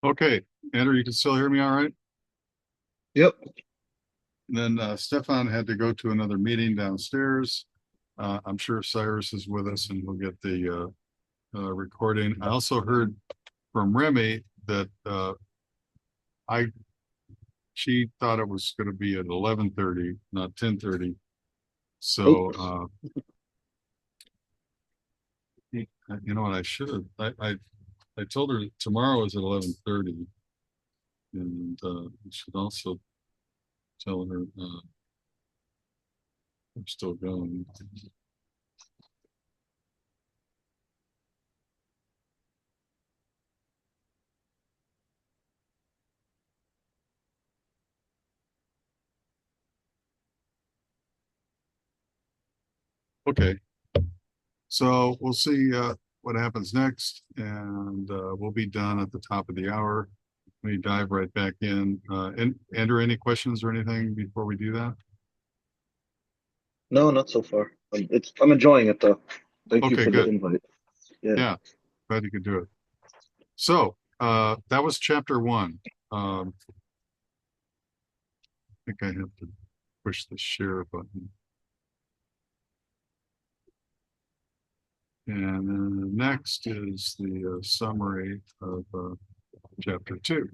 Okay, Andrew, you can still hear me all right? Yep. And then Stefan had to go to another meeting downstairs. I'm sure Cyrus is with us and we'll get the recording. I also heard from Remy that I she thought it was going to be at 11:30, not 10:30. So Oops. you know what, I should have I told her tomorrow is at 11:30, and I should also tell her I'm still going. Okay, so we'll see what happens next, and we'll be done at the top of the hour. Let me dive right back in. And Andrew, any questions or anything before we do that? No, not so far. I'm enjoying it though. Thank you Okay, for the good. invite. Yeah. Yeah, glad you could do it. So that was chapter one. I think I have to push the share button. And then next is the summary of chapter two,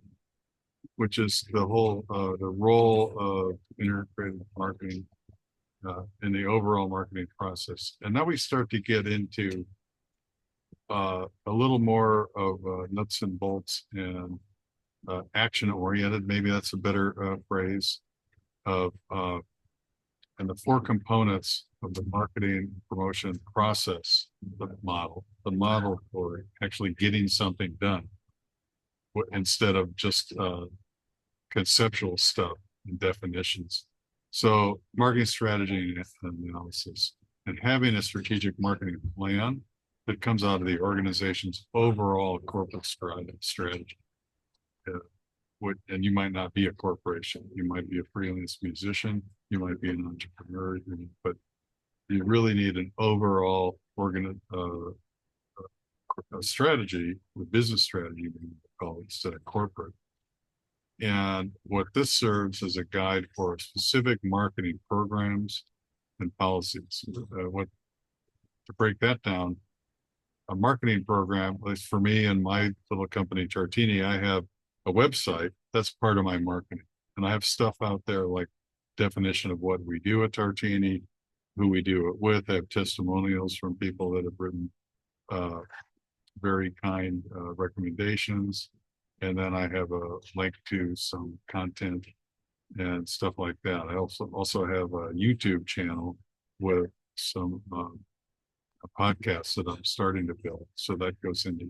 which is the whole the role of integrated marketing in the overall marketing process. And now we start to get into a little more of nuts and bolts and action oriented. Maybe that's a better phrase of and the four components of the marketing promotion process, the model for actually getting something done instead of just conceptual stuff and definitions. So marketing strategy and analysis and having a strategic marketing plan that comes out of the organization's overall corporate strategy. Uh, and you might not be a corporation. You might be a freelance musician. You might be an entrepreneur, but you really need an overall strategy, the business strategy, we call it, instead of corporate. And what this serves as a guide for specific marketing programs and policies. What to break that down, a marketing program, at least for me and my little company Tartini, I have a website that's part of my marketing. And I have stuff out there like definition of what we do at Tartini, who we do it with. I have testimonials from people that have written very kind recommendations. And then I have a link to some content and stuff like that. I also have a YouTube channel with some podcasts that I'm starting to build. So that goes into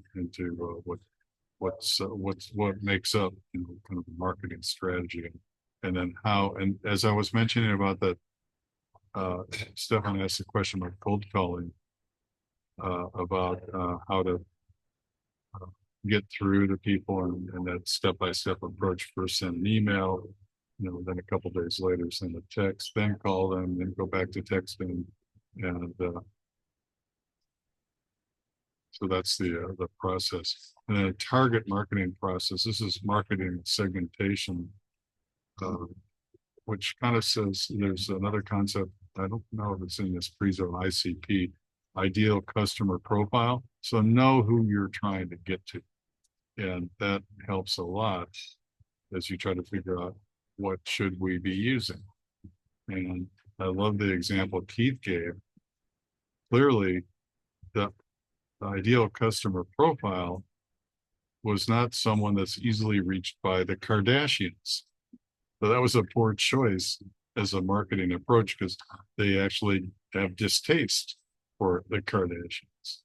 what makes up, kind of the marketing strategy, and then how. And as I was mentioning about that, Stefan asked a question about cold calling, about how to get through to people, and that step-by-step approach. First send an email, then a couple days later send a text, then call them, then go back to texting, and so that's the process. And then a target marketing process. This is marketing segmentation, uh, which kind of says there's another concept. I don't know if it's in this Prizo ICP, ideal customer profile. So know who you're trying to get to. And that helps a lot as you try to figure out what should we be using. And I love the example Keith gave. Clearly, the ideal customer profile was not someone that's easily reached by the Kardashians. So that was a poor choice as a marketing approach because they actually have distaste for the Kardashians.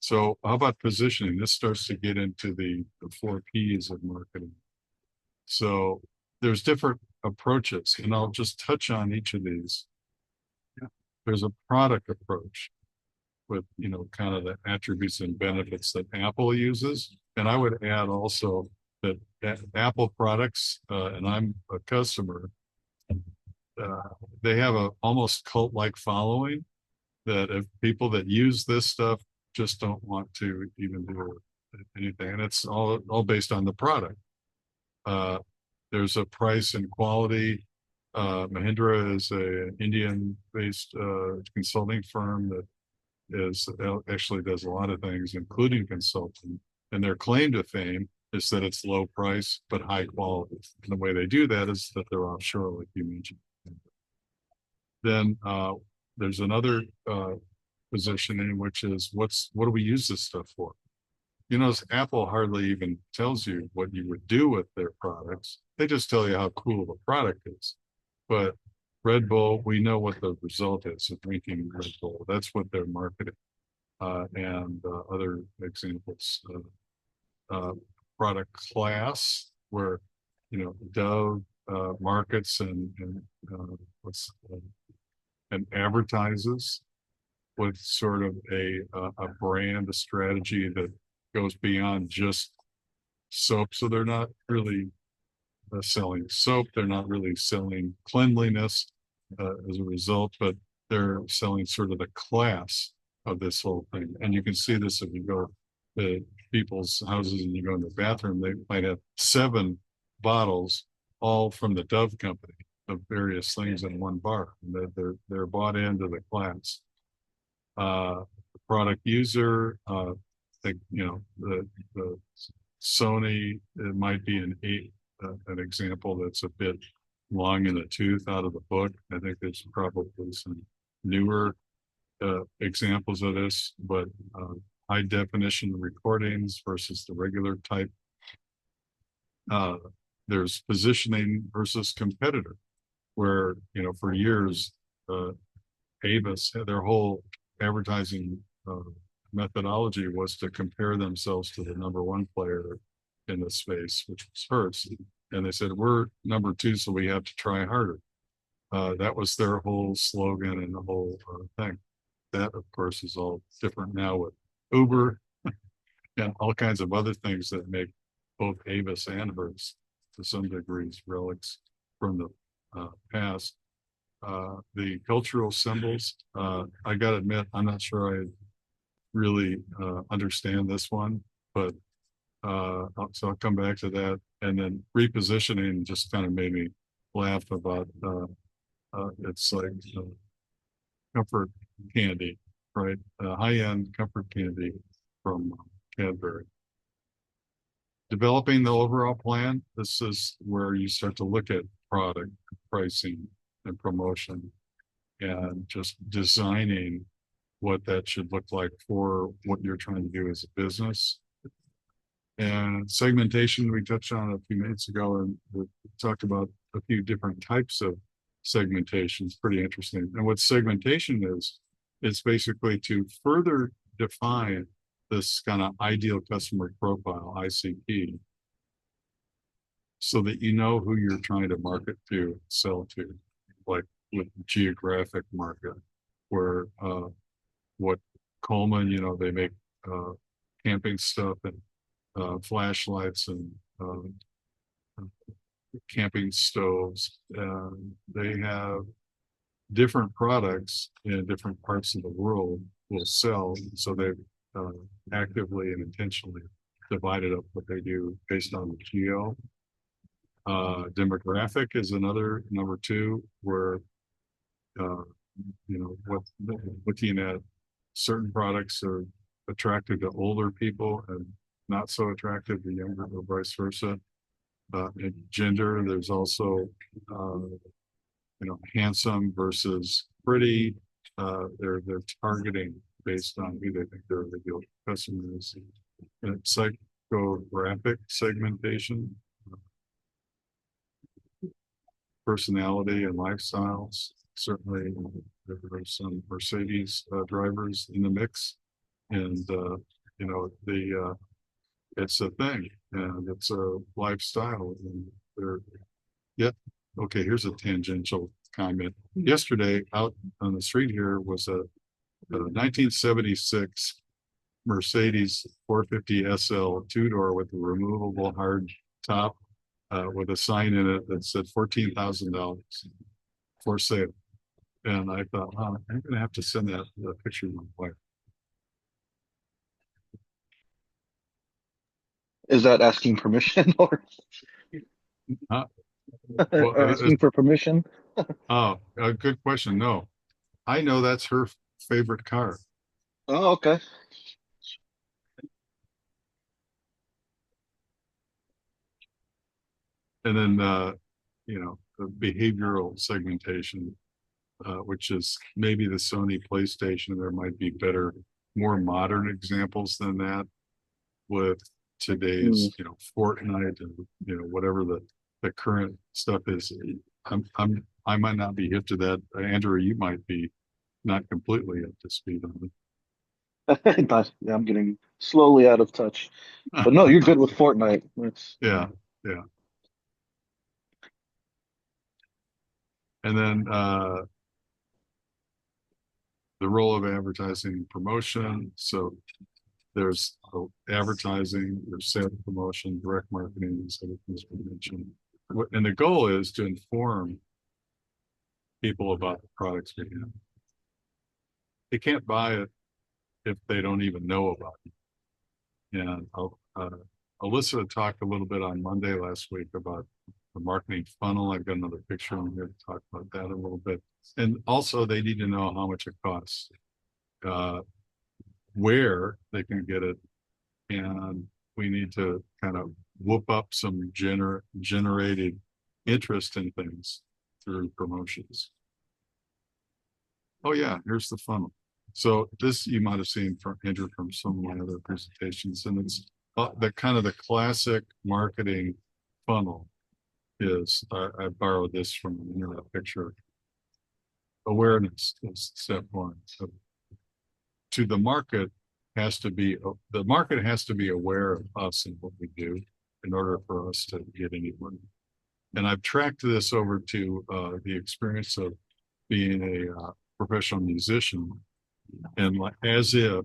So how about positioning? This starts to get into the four P's of marketing. So there's different approaches, and I'll just touch on each of these. There's a product approach with, kind of the attributes and benefits that Apple uses. And I would add also that Apple products, and I'm a customer, they have a almost cult-like following that if people that use this stuff just don't want to even do anything, and it's all based on the product. Uh, there's a price and quality. Mahindra is an Indian-based consulting firm that is actually does a lot of things, including consulting. And their claim to fame is that it's low price but high quality. And the way they do that is that they're offshore, like you mentioned. Then there's another positioning, which is what do we use this stuff for? You notice Apple hardly even tells you what you would do with their products. They just tell you how cool the product is. But Red Bull, we know what the result is of drinking Red Bull. That's what they're marketing. And other examples, product class, where Dove markets and advertises with sort of a brand, a strategy that goes beyond just soap. So they're not really selling soap. They're not really selling cleanliness as a result, but they're selling sort of the class of this whole thing. And you can see this if you go to people's houses and you go in the bathroom, they might have 7 bottles, all from the Dove company, of various things in one bar. And they're bought into the class. The product user, the Sony, it might be an example that's a bit long in the tooth out of the book. I think there's probably some newer examples of this, but high definition recordings versus the regular type. There's positioning versus competitor, where for years Avis, their whole advertising methodology was to compare themselves to the number 1 player in the space, which was Hertz. And they said, we're number 2, so we have to try harder. That was their whole slogan and the whole thing. That, of course, is all different now with Uber and all kinds of other things that make both Avis and Hertz, to some degrees, relics from the past. The cultural symbols, I got to admit, I'm not sure I really understand this one, but so I'll come back to that. And then repositioning just kind of made me laugh about it's like comfort candy, right? High-end comfort candy from Cadbury. Developing the overall plan, this is where you start to look at product pricing and promotion and just designing what that should look like for what you're trying to do as a business. And segmentation, we touched on a few minutes ago, and we talked about a few different types of segmentation. It's pretty interesting. And what segmentation is, it's basically to further define this kind of ideal customer profile, ICP, so that you know who you're trying to market to, sell to, like with geographic market, where what Coleman, they make camping stuff and flashlights and camping stoves. They have different products in different parts of the world will sell. So they've actively and intentionally divided up what they do based on the geo. Demographic is another number 2, where looking at certain products are attractive to older people and not so attractive to younger, or vice versa. And gender, there's also handsome versus pretty. They're targeting based on who they think their ideal customer is. And psychographic segmentation, personality and lifestyles. Certainly, there are some Mercedes drivers in the mix, and it's a thing, and it's a lifestyle, and okay, here's a tangential comment. Yesterday, out on the street here was a 1976 Mercedes 450 SL 2-door with a removable hard top, with a sign in it that said $14,000 for sale. And I thought, I'm going to have to send that picture to my wife. Is that asking permission or, Uh, well, or asking for permission? oh, a good question. No, I know that's her favorite car. Oh, okay. And then, the behavioral segmentation, which is maybe the Sony PlayStation. There might be better, more modern examples than that with Hmm. today's, Fortnite and, whatever the current stuff is. I might not be hip to that. Andrew, you might be not completely up to speed on Yeah, I'm getting slowly out of touch. But no, it. you're good with Fortnite. It's Yeah, yeah. And then the role of advertising and promotion. So there's advertising, there's sales promotion, direct marketing, these other things we mentioned. And the goal is to inform people about the products we have. They can't buy it if they don't even know about it. And Alyssa talked a little bit on Monday last week about the marketing funnel. I've got another picture on here to talk about that a little bit. And also, they need to know how much it costs, uh, where they can get it, and we need to kind of whoop up some generated interest in things through promotions. Oh yeah, here's the funnel. So this you might have seen from Andrew from some of my other presentations, and it's the kind of the classic marketing funnel is I borrowed this from an internet picture. Awareness is step one. So to the market has to be aware of us and what we do in order for us to get anywhere. And I've tracked this over to the experience of being a professional musician, and as if,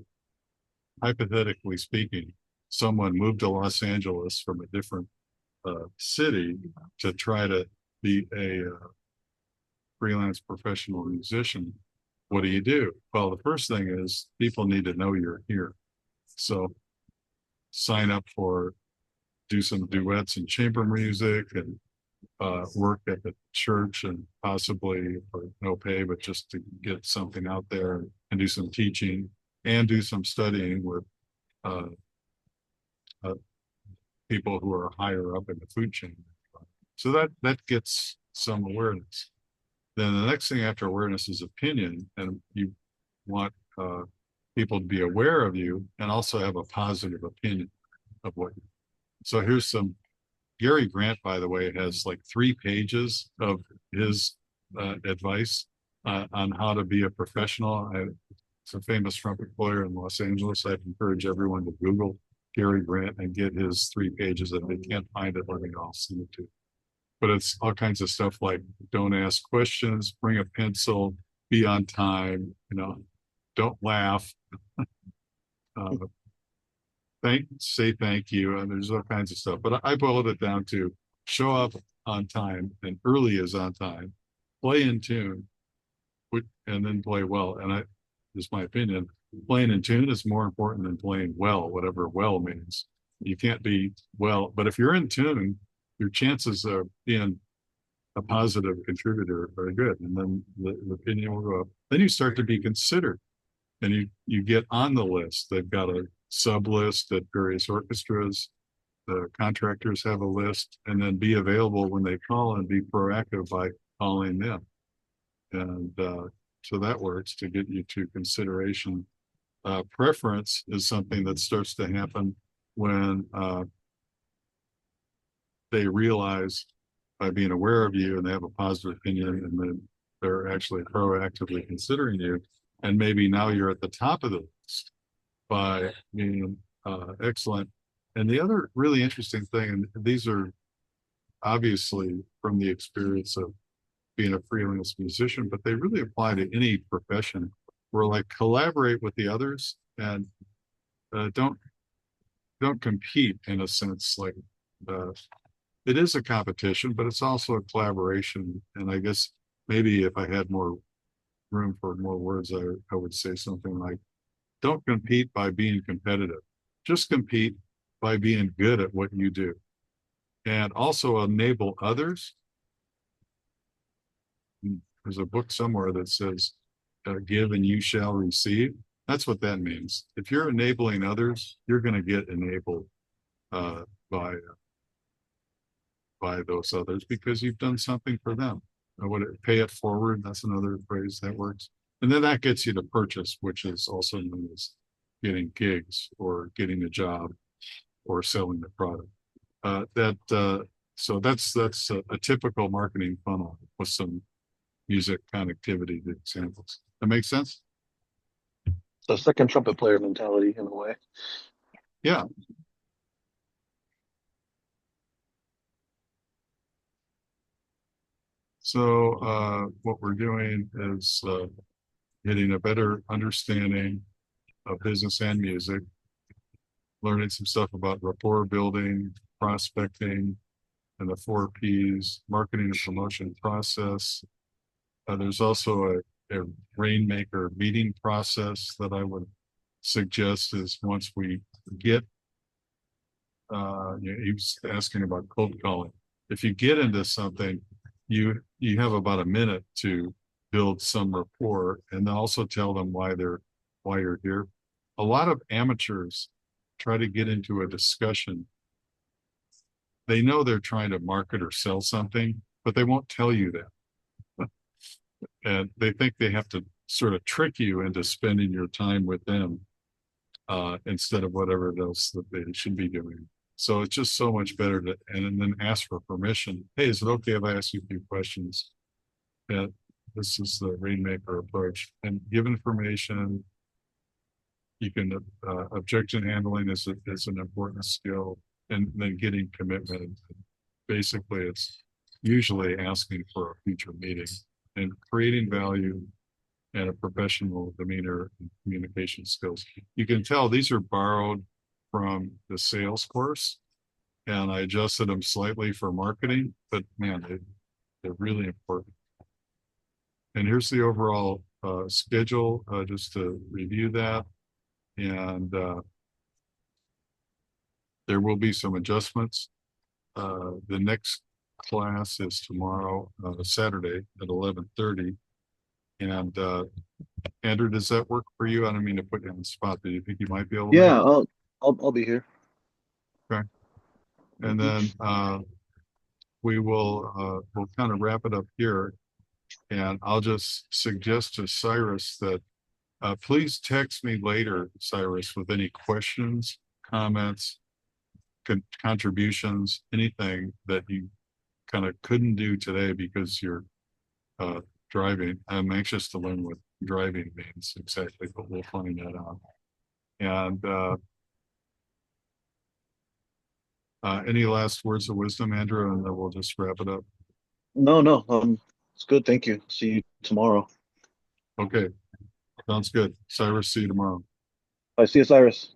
hypothetically speaking, someone moved to Los Angeles from a different city to try to be a freelance professional musician. What do? Well, the first thing is people need to know you're here. So sign up for, do some duets and chamber music and work at the church and possibly for no pay, but just to get something out there and do some teaching and do some studying with uh, uh, people who are higher up in the food chain. So that gets some awareness. Then the next thing after awareness is opinion, and you want people to be aware of you and also have a positive opinion of what you. So here's some. Gary Grant, by the way, has like 3 pages of his advice on how to be a professional. It's a famous trumpet player in Los Angeles. I'd encourage everyone to Google Gary Grant and get his 3 pages. If they can't find it, let me know. I'll send it to you. But it's all kinds of stuff like don't ask questions, bring a pencil, be on time, don't laugh, uh, say thank you, and there's all kinds of stuff. But I boiled it down to show up on time, and early is on time, play in tune, and then play well. And this is my opinion, playing in tune is more important than playing well, whatever well means. You can't be well, but if you're in tune, your chances of being a positive contributor are good, and then the opinion will go up. Then you start to be considered, and you get on the list. They've got a sub list at various orchestras. The contractors have a list, and then be available when they call and be proactive by calling them. And so that works to get you to consideration. Preference is something that starts to happen when they realize by being aware of you and they have a positive opinion, and then they're actually proactively considering you. And maybe now you're at the top of the list by being excellent. And the other really interesting thing, and these are obviously from the experience of being a freelance musician, but they really apply to any profession. Where like collaborate with the others and don't compete in a sense. Like uh, it is a competition, but it's also a collaboration. And I guess maybe if I had more room for more words, I would say something like, don't compete by being competitive. Just compete by being good at what you do, and also enable others. There's a book somewhere that says, give and you shall receive. That's what that means. If you're enabling others, you're going to get enabled uh, by those others because you've done something for them. Would it pay it forward? That's another phrase that works. And then that gets you to purchase, which is also known as getting gigs or getting a job or selling the product. So that's a typical marketing funnel with some music connectivity examples. That makes sense? So second trumpet player mentality in a way. Yeah. So what we're doing is getting a better understanding of business and music, learning some stuff about rapport building, prospecting, and the 4 Ps, marketing and promotion process. There's also a rainmaker meeting process that I would suggest is once we get, he was asking about cold calling. If you get into something, you have about a minute to build some rapport and also tell them why you're here. A lot of amateurs try to get into a discussion. They know they're trying to market or sell something, but they won't tell you that. And they think they have to sort of trick you into spending your time with them instead of whatever else that they should be doing. So it's just so much better to, and then ask for permission. Hey, is it okay if I ask you a few questions? And this is the rainmaker approach. And give information. You can, objection handling is an important skill, and then getting commitment. Basically, it's usually asking for a future meeting and creating value and a professional demeanor and communication skills. You can tell these are borrowed from the sales course, and I adjusted them slightly for marketing, but man, they're really important. And here's the overall schedule, just to review that. And there will be some adjustments. The next class is tomorrow, Saturday at 11:30. And Andrew, does that work for you? I don't mean to put you on the spot, but do you think you might be able to make Yeah, it? I'll be here. Okay. And then we'll kind of wrap it up here. And I'll just suggest to Cyrus that please text me later, Cyrus, with any questions, comments, contributions, anything that you kind of couldn't do today because you're driving. I'm anxious to learn what driving means exactly, but we'll find that out. And any last words of wisdom, Andrew, and then we'll just wrap it up. No, it's good. Thank you. See you tomorrow. Okay, sounds good. Cyrus, see you tomorrow. I see you, Cyrus.